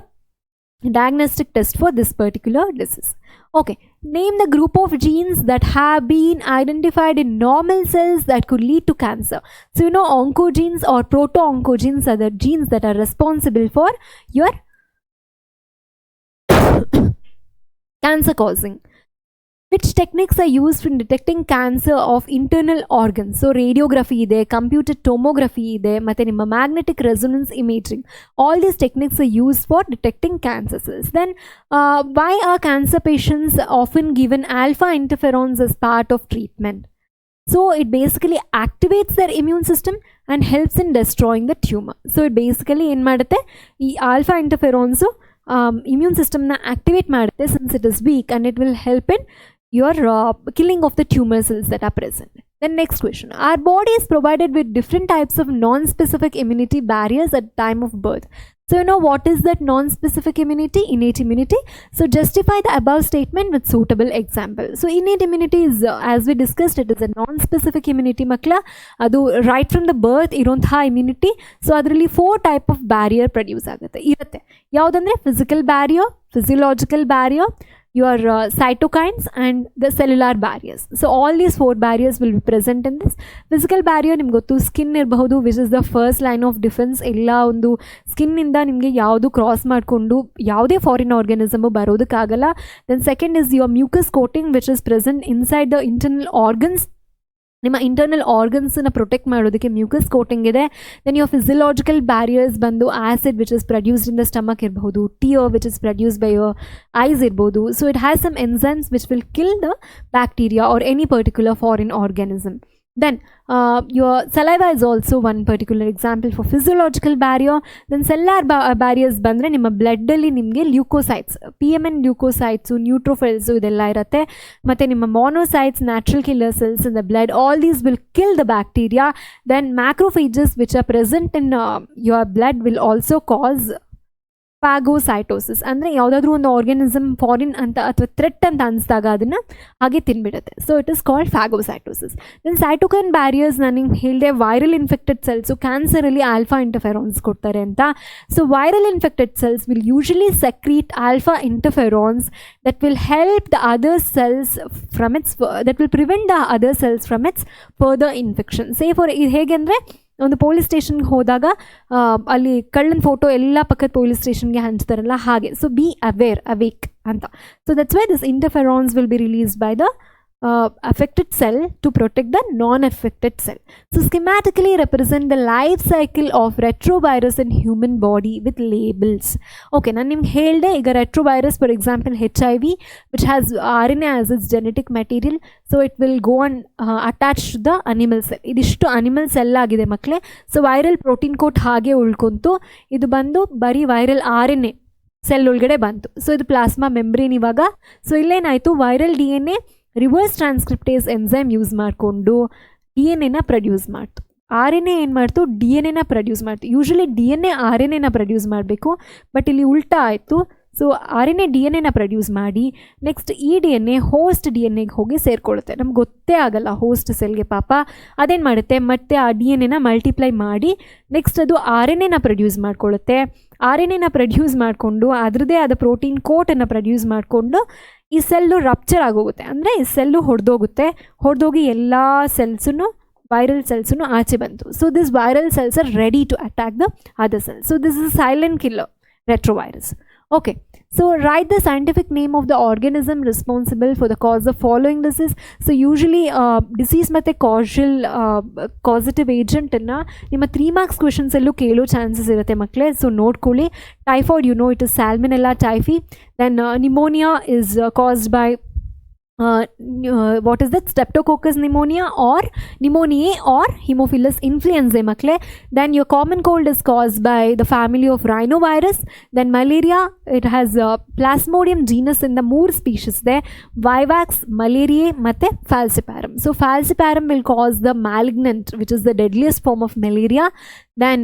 diagnostic test for this particular disease. Okay, name the group of genes that have been identified in normal cells that could lead to cancer. So you know oncogenes or proto-oncogenes are the genes that are responsible for your cancer causing. Which techniques are used in detecting cancer of internal organs? So radiography ide, computed tomography ide, matte nimma magnetic resonance imaging. All these techniques are used for detecting cancer cells. Then why are cancer patients often given alpha interferons as part of treatment? So it basically activates their immune system and helps in destroying the tumor. So it basically ಏನು ಮಾಡುತ್ತೆ, ಈ alpha interferons immune system na activate ಮಾಡುತ್ತೆ since it is weak, and it will help in your killing of the tumor cells that are present. Then next question, our body is provided with different types of non-specific immunity barriers at time of birth. So you know what is that non-specific immunity? Innate immunity. So justify the above statement with suitable example. So innate immunity is as we discussed, it is a non-specific immunity makla. Adu right from the birth ironha immunity. So adರಲ್ಲಿ 4 type of barrier produce ಆಗುತ್ತೆ ಇರುತ್ತೆ. ಯಾವುದಂದ್ರೆ physical barrier, physiological barrier, your cytokines and the cellular barriers. So all these 4 barriers will be present in this. Physical barrier ನಿಮ್ಗೆ ಗೊತ್ತು, skin ಇರಬಹುದು, which is the first line of defense. ಎಲ್ಲ ಒಂದು skin ಇಂದ ನಿಮಗೆ ಯಾವುದು ಕ್ರಾಸ್ ಮಾಡಿಕೊಂಡು ಯಾವುದೇ ಫಾರಿನ್ ಆರ್ಗನಿಸಮ್ ಬರೋದಕ್ಕಾಗಲ್ಲ. Then second is your mucus coating, which is present inside the internal organs. ನಿಮ್ಮ ಇಂಟರ್ನಲ್ ಆರ್ಗನ್ಸನ್ನು ಪ್ರೊಟೆಕ್ಟ್ ಮಾಡೋದಕ್ಕೆ ಮ್ಯೂಕಸ್ ಕೋಟಿಂಗ್ ಇದೆ. ದೆನ್ ಯುವರ್ ಫಿಸಿಯಲಾಜಿಕಲ್ ಬ್ಯಾರಿಯರ್ಸ್ ಬಂದು acid which is produced in the stomach ಇರಬಹುದು, tear which is produced by your eyes ಇರ್ಬೋದು. So it has some enzymes which will kill the bacteria or any particular foreign organism. Then your saliva is also one particular example for physiological barrier. Then cellular barriers ಬಂದರೆ ನಿಮ್ಮ ಬ್ಲಡ್ಡಲ್ಲಿ ನಿಮಗೆ leukocytes, PMN ಲ್ಯೂಕೋಸೈಟ್ಸು, ನ್ಯೂಟ್ರೋಫಿಲ್ಸು ಇದೆಲ್ಲ ಇರುತ್ತೆ. ಮತ್ತು ನಿಮ್ಮ monocytes, natural killer cells in the blood, all these will kill the bacteria. Then macrophages which are present in your blood will also cause ಫಾಗೋಸೈಟೋಸಿಸ್. ಅಂದರೆ ಯಾವುದಾದ್ರೂ ಒಂದು ಆರ್ಗನಿಸಮ್ ಫಾರಿನ್ ಅಂತ ಅಥವಾ ಥ್ರೆಟ್ ಅಂತ ಅನಿಸಿದಾಗ ಅದನ್ನು ಹಾಗೆ ತಿನ್ಬಿಡುತ್ತೆ. So it is called phagocytosis. Then cytokine barriers ನಾನು ನಿಮ್ಗೆ ಹೇಳಿದೆ, ವೈರಲ್ ಇನ್ಫೆಕ್ಟೆಡ್ ಸೆಲ್ಸು ಕ್ಯಾನ್ಸರಲ್ಲಿ ಆಲ್ಫಾ ಇಂಟರ್ಫೆರಾನ್ಸ್ ಕೊಡ್ತಾರೆ ಅಂತ. So viral infected cells will usually secrete alpha interferons that will help the other cells from its that will prevent the other cells from its further infection. Say for ಹೇಗೆಂದರೆ ಒಂದು police ಸ್ಟೇಷನ್ಗೆ ಹೋದಾಗ ಅಲ್ಲಿ ಕಳ್ಳನ photo ಎಲ್ಲ ಪಕ್ಕದ police ಸ್ಟೇಷನ್ಗೆ ಹಂಚ್ತಾರಲ್ಲ ಹಾಗೆ. ಸೊ ಬಿ ಅವೇಕ್ ಅಂತ. So that's why this interferons will be released by the affected cell to protect the non-affected cell. So schematically represent the life cycle of retrovirus in human body with labels. Okay, ನಾನು ನಿಮ್ಗೆ ಹೇಳಿದೆ ಈಗ retrovirus, for example HIV, which has RNA as its genetic material, so it will go and attach to the animal cell. ಇದಿಷ್ಟು animal cell ಆಗಿದೆ ಮಕ್ಕಳೇ. So viral protein coat ಹಾಗೆ ಉಳ್ಕೊಂತು, ಇದು ಬಂದು ಬರೀ ವೈರಲ್ RNA ಸೆಲ್ ಒಳಗಡೆ ಬಂತು. ಸೊ ಇದು ಪ್ಲಾಸ್ಮಾ ಮೆಂಬ್ರೇನ್ ಇವಾಗ. ಸೊ ಇಲ್ಲೇನಾಯಿತು, viral DNA reverse transcriptase enzyme use ಮಾಡಿಕೊಂಡು DNA ಪ್ರೊಡ್ಯೂಸ್ ಮಾಡ್ತು. RNA ಏನು ಮಾಡ್ತು, DNA ಪ್ರೊಡ್ಯೂಸ್ ಮಾಡ್ತು. ಯೂಶ್ವಲಿ DNA RNA ಪ್ರೊಡ್ಯೂಸ್ ಮಾಡಬೇಕು, ಬಟ್ ಇಲ್ಲಿ ಉಲ್ಟಾ ಆಯಿತು. ಸೊ RNA DNA ಪ್ರೊಡ್ಯೂಸ್ ಮಾಡಿ ನೆಕ್ಸ್ಟ್ ಈ DNA ಹೋಸ್ಟ್ DNAಗೆ ಹೋಗಿ ಸೇರಿಕೊಳ್ಳುತ್ತೆ. ನಮ್ಗೆ ಗೊತ್ತೇ ಆಗಲ್ಲ ಹೋಸ್ಟ್ ಸೆಲ್ಗೆ ಪಾಪ. ಅದೇನು ಮಾಡುತ್ತೆ, ಮತ್ತು ಆ DNA ಮಲ್ಟಿಪ್ಲೈ ಮಾಡಿ ನೆಕ್ಸ್ಟ್ ಅದು RNA ಪ್ರೊಡ್ಯೂಸ್ ಮಾಡ್ಕೊಳ್ಳುತ್ತೆ. RNA ಪ್ರೊಡ್ಯೂಸ್ ಮಾಡಿಕೊಂಡು ಅದರದ್ದೇ ಆದ ಪ್ರೋಟೀನ್ ಕೋಟನ್ನು ಪ್ರೊಡ್ಯೂಸ್ ಮಾಡಿಕೊಂಡು ಈ ಸೆಲ್ಲು ರಪ್ಚರ್ ಆಗೋಗುತ್ತೆ, ಅಂದರೆ ಈ ಸೆಲ್ಲು ಹೊಡೆದೋಗಿ ಎಲ್ಲ ಸೆಲ್ಸನ್ನು viral cells ಆಚೆ ಬಂತು. So these viral cells are ready to attack the other cells. So this is a silent killer, retrovirus. Okay, so write the scientific name of the organism responsible for the cause of following disease. So usually disease ಮತ್ತೆ causative agent ಅನ್ನು ನಿಮ್ಮ 3 marks questions ಅಲ್ಲೂ ಕೇಳೋ chances ಇರುತ್ತೆ ಮಕ್ಕಳೇ. So ನೋಡ್ಕೊಳ್ಳಿ. Typhoid, you know it is Salmonella typhi. Then pneumonia is caused by what is that, Streptococcus pneumonia or pneumoniae or Haemophilus influenzae makle. Then your common cold is caused by the family of rhinovirus. Then malaria, it has Plasmodium genus in the Moor species there, Vivax, malariae matte falciparum. So falciparum will cause the malignant, which is the deadliest form of malaria. Then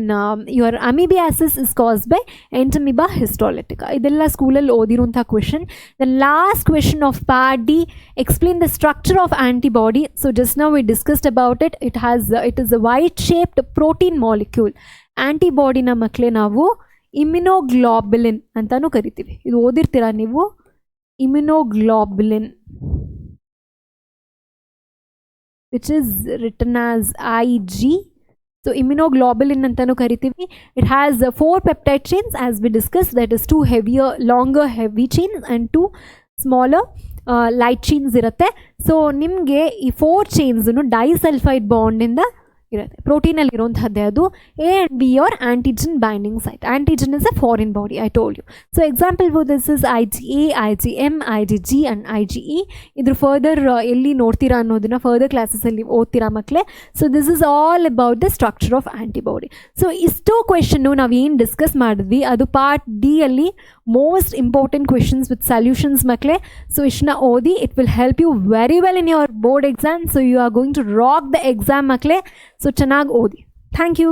your amoebiasis is caused by Entamoeba histolytica. Idella school alli odirunta question. The last question of part D, explain the structure of antibody. So just now we discussed about it. It is a white shaped protein molecule. Antibody na makle ನಾವು immunoglobulin ಅಂತಾನು ಕರಿತೀವಿ. ಇದು ಓದಿರ್ತೀರಾ ನೀವು, immunoglobulin, which is written as IG. So immunoglobulin ಅಂತಾನು ಕರಿತೀವಿ. It has 4 peptide chains as we discussed, that is 2 longer heavy chains and 2 smaller light chains ಇರುತ್ತೆ. So ನಿಮಗೆ ಈ 4 chains ಡೈಸಲ್ಫೈಡ್ ಬಾಂಡಿಂದ ಇರುತ್ತೆ. ಪ್ರೋಟೀನಲ್ಲಿ ಇರುವಂಥದ್ದೇ ಅದು. A and B or antigen binding site. Antigen is a foreign body, I told you. So example for this is IgA, IgM, IgG and IgE. ಇದ್ರ further ಎಲ್ಲಿ ನೋಡ್ತೀರಾ ಅನ್ನೋದನ್ನ further ಕ್ಲಾಸಸಲ್ಲಿ ಓದ್ತೀರಾ ಮಕ್ಕಳೇ. So this is all about the structure of antibody. So ಇಷ್ಟು ಕ್ವೆಶನ್ನು ನಾವು ಏನು ಡಿಸ್ಕಸ್ ಮಾಡಿದ್ವಿ ಅದು ಪಾರ್ಟ್ ಡಿ ಅಲ್ಲಿ most important questions with solutions ಮಕ್ಕಳೇ. ಸೊ ಇಷ್ಟನ್ನ ಓದಿ, it will help you very well in your board exam. So you are going to rock the exam ಮಕ್ಕಳೇ. ಸೊ ಚೆನ್ನಾಗಿ ಓದಿ. Thank you.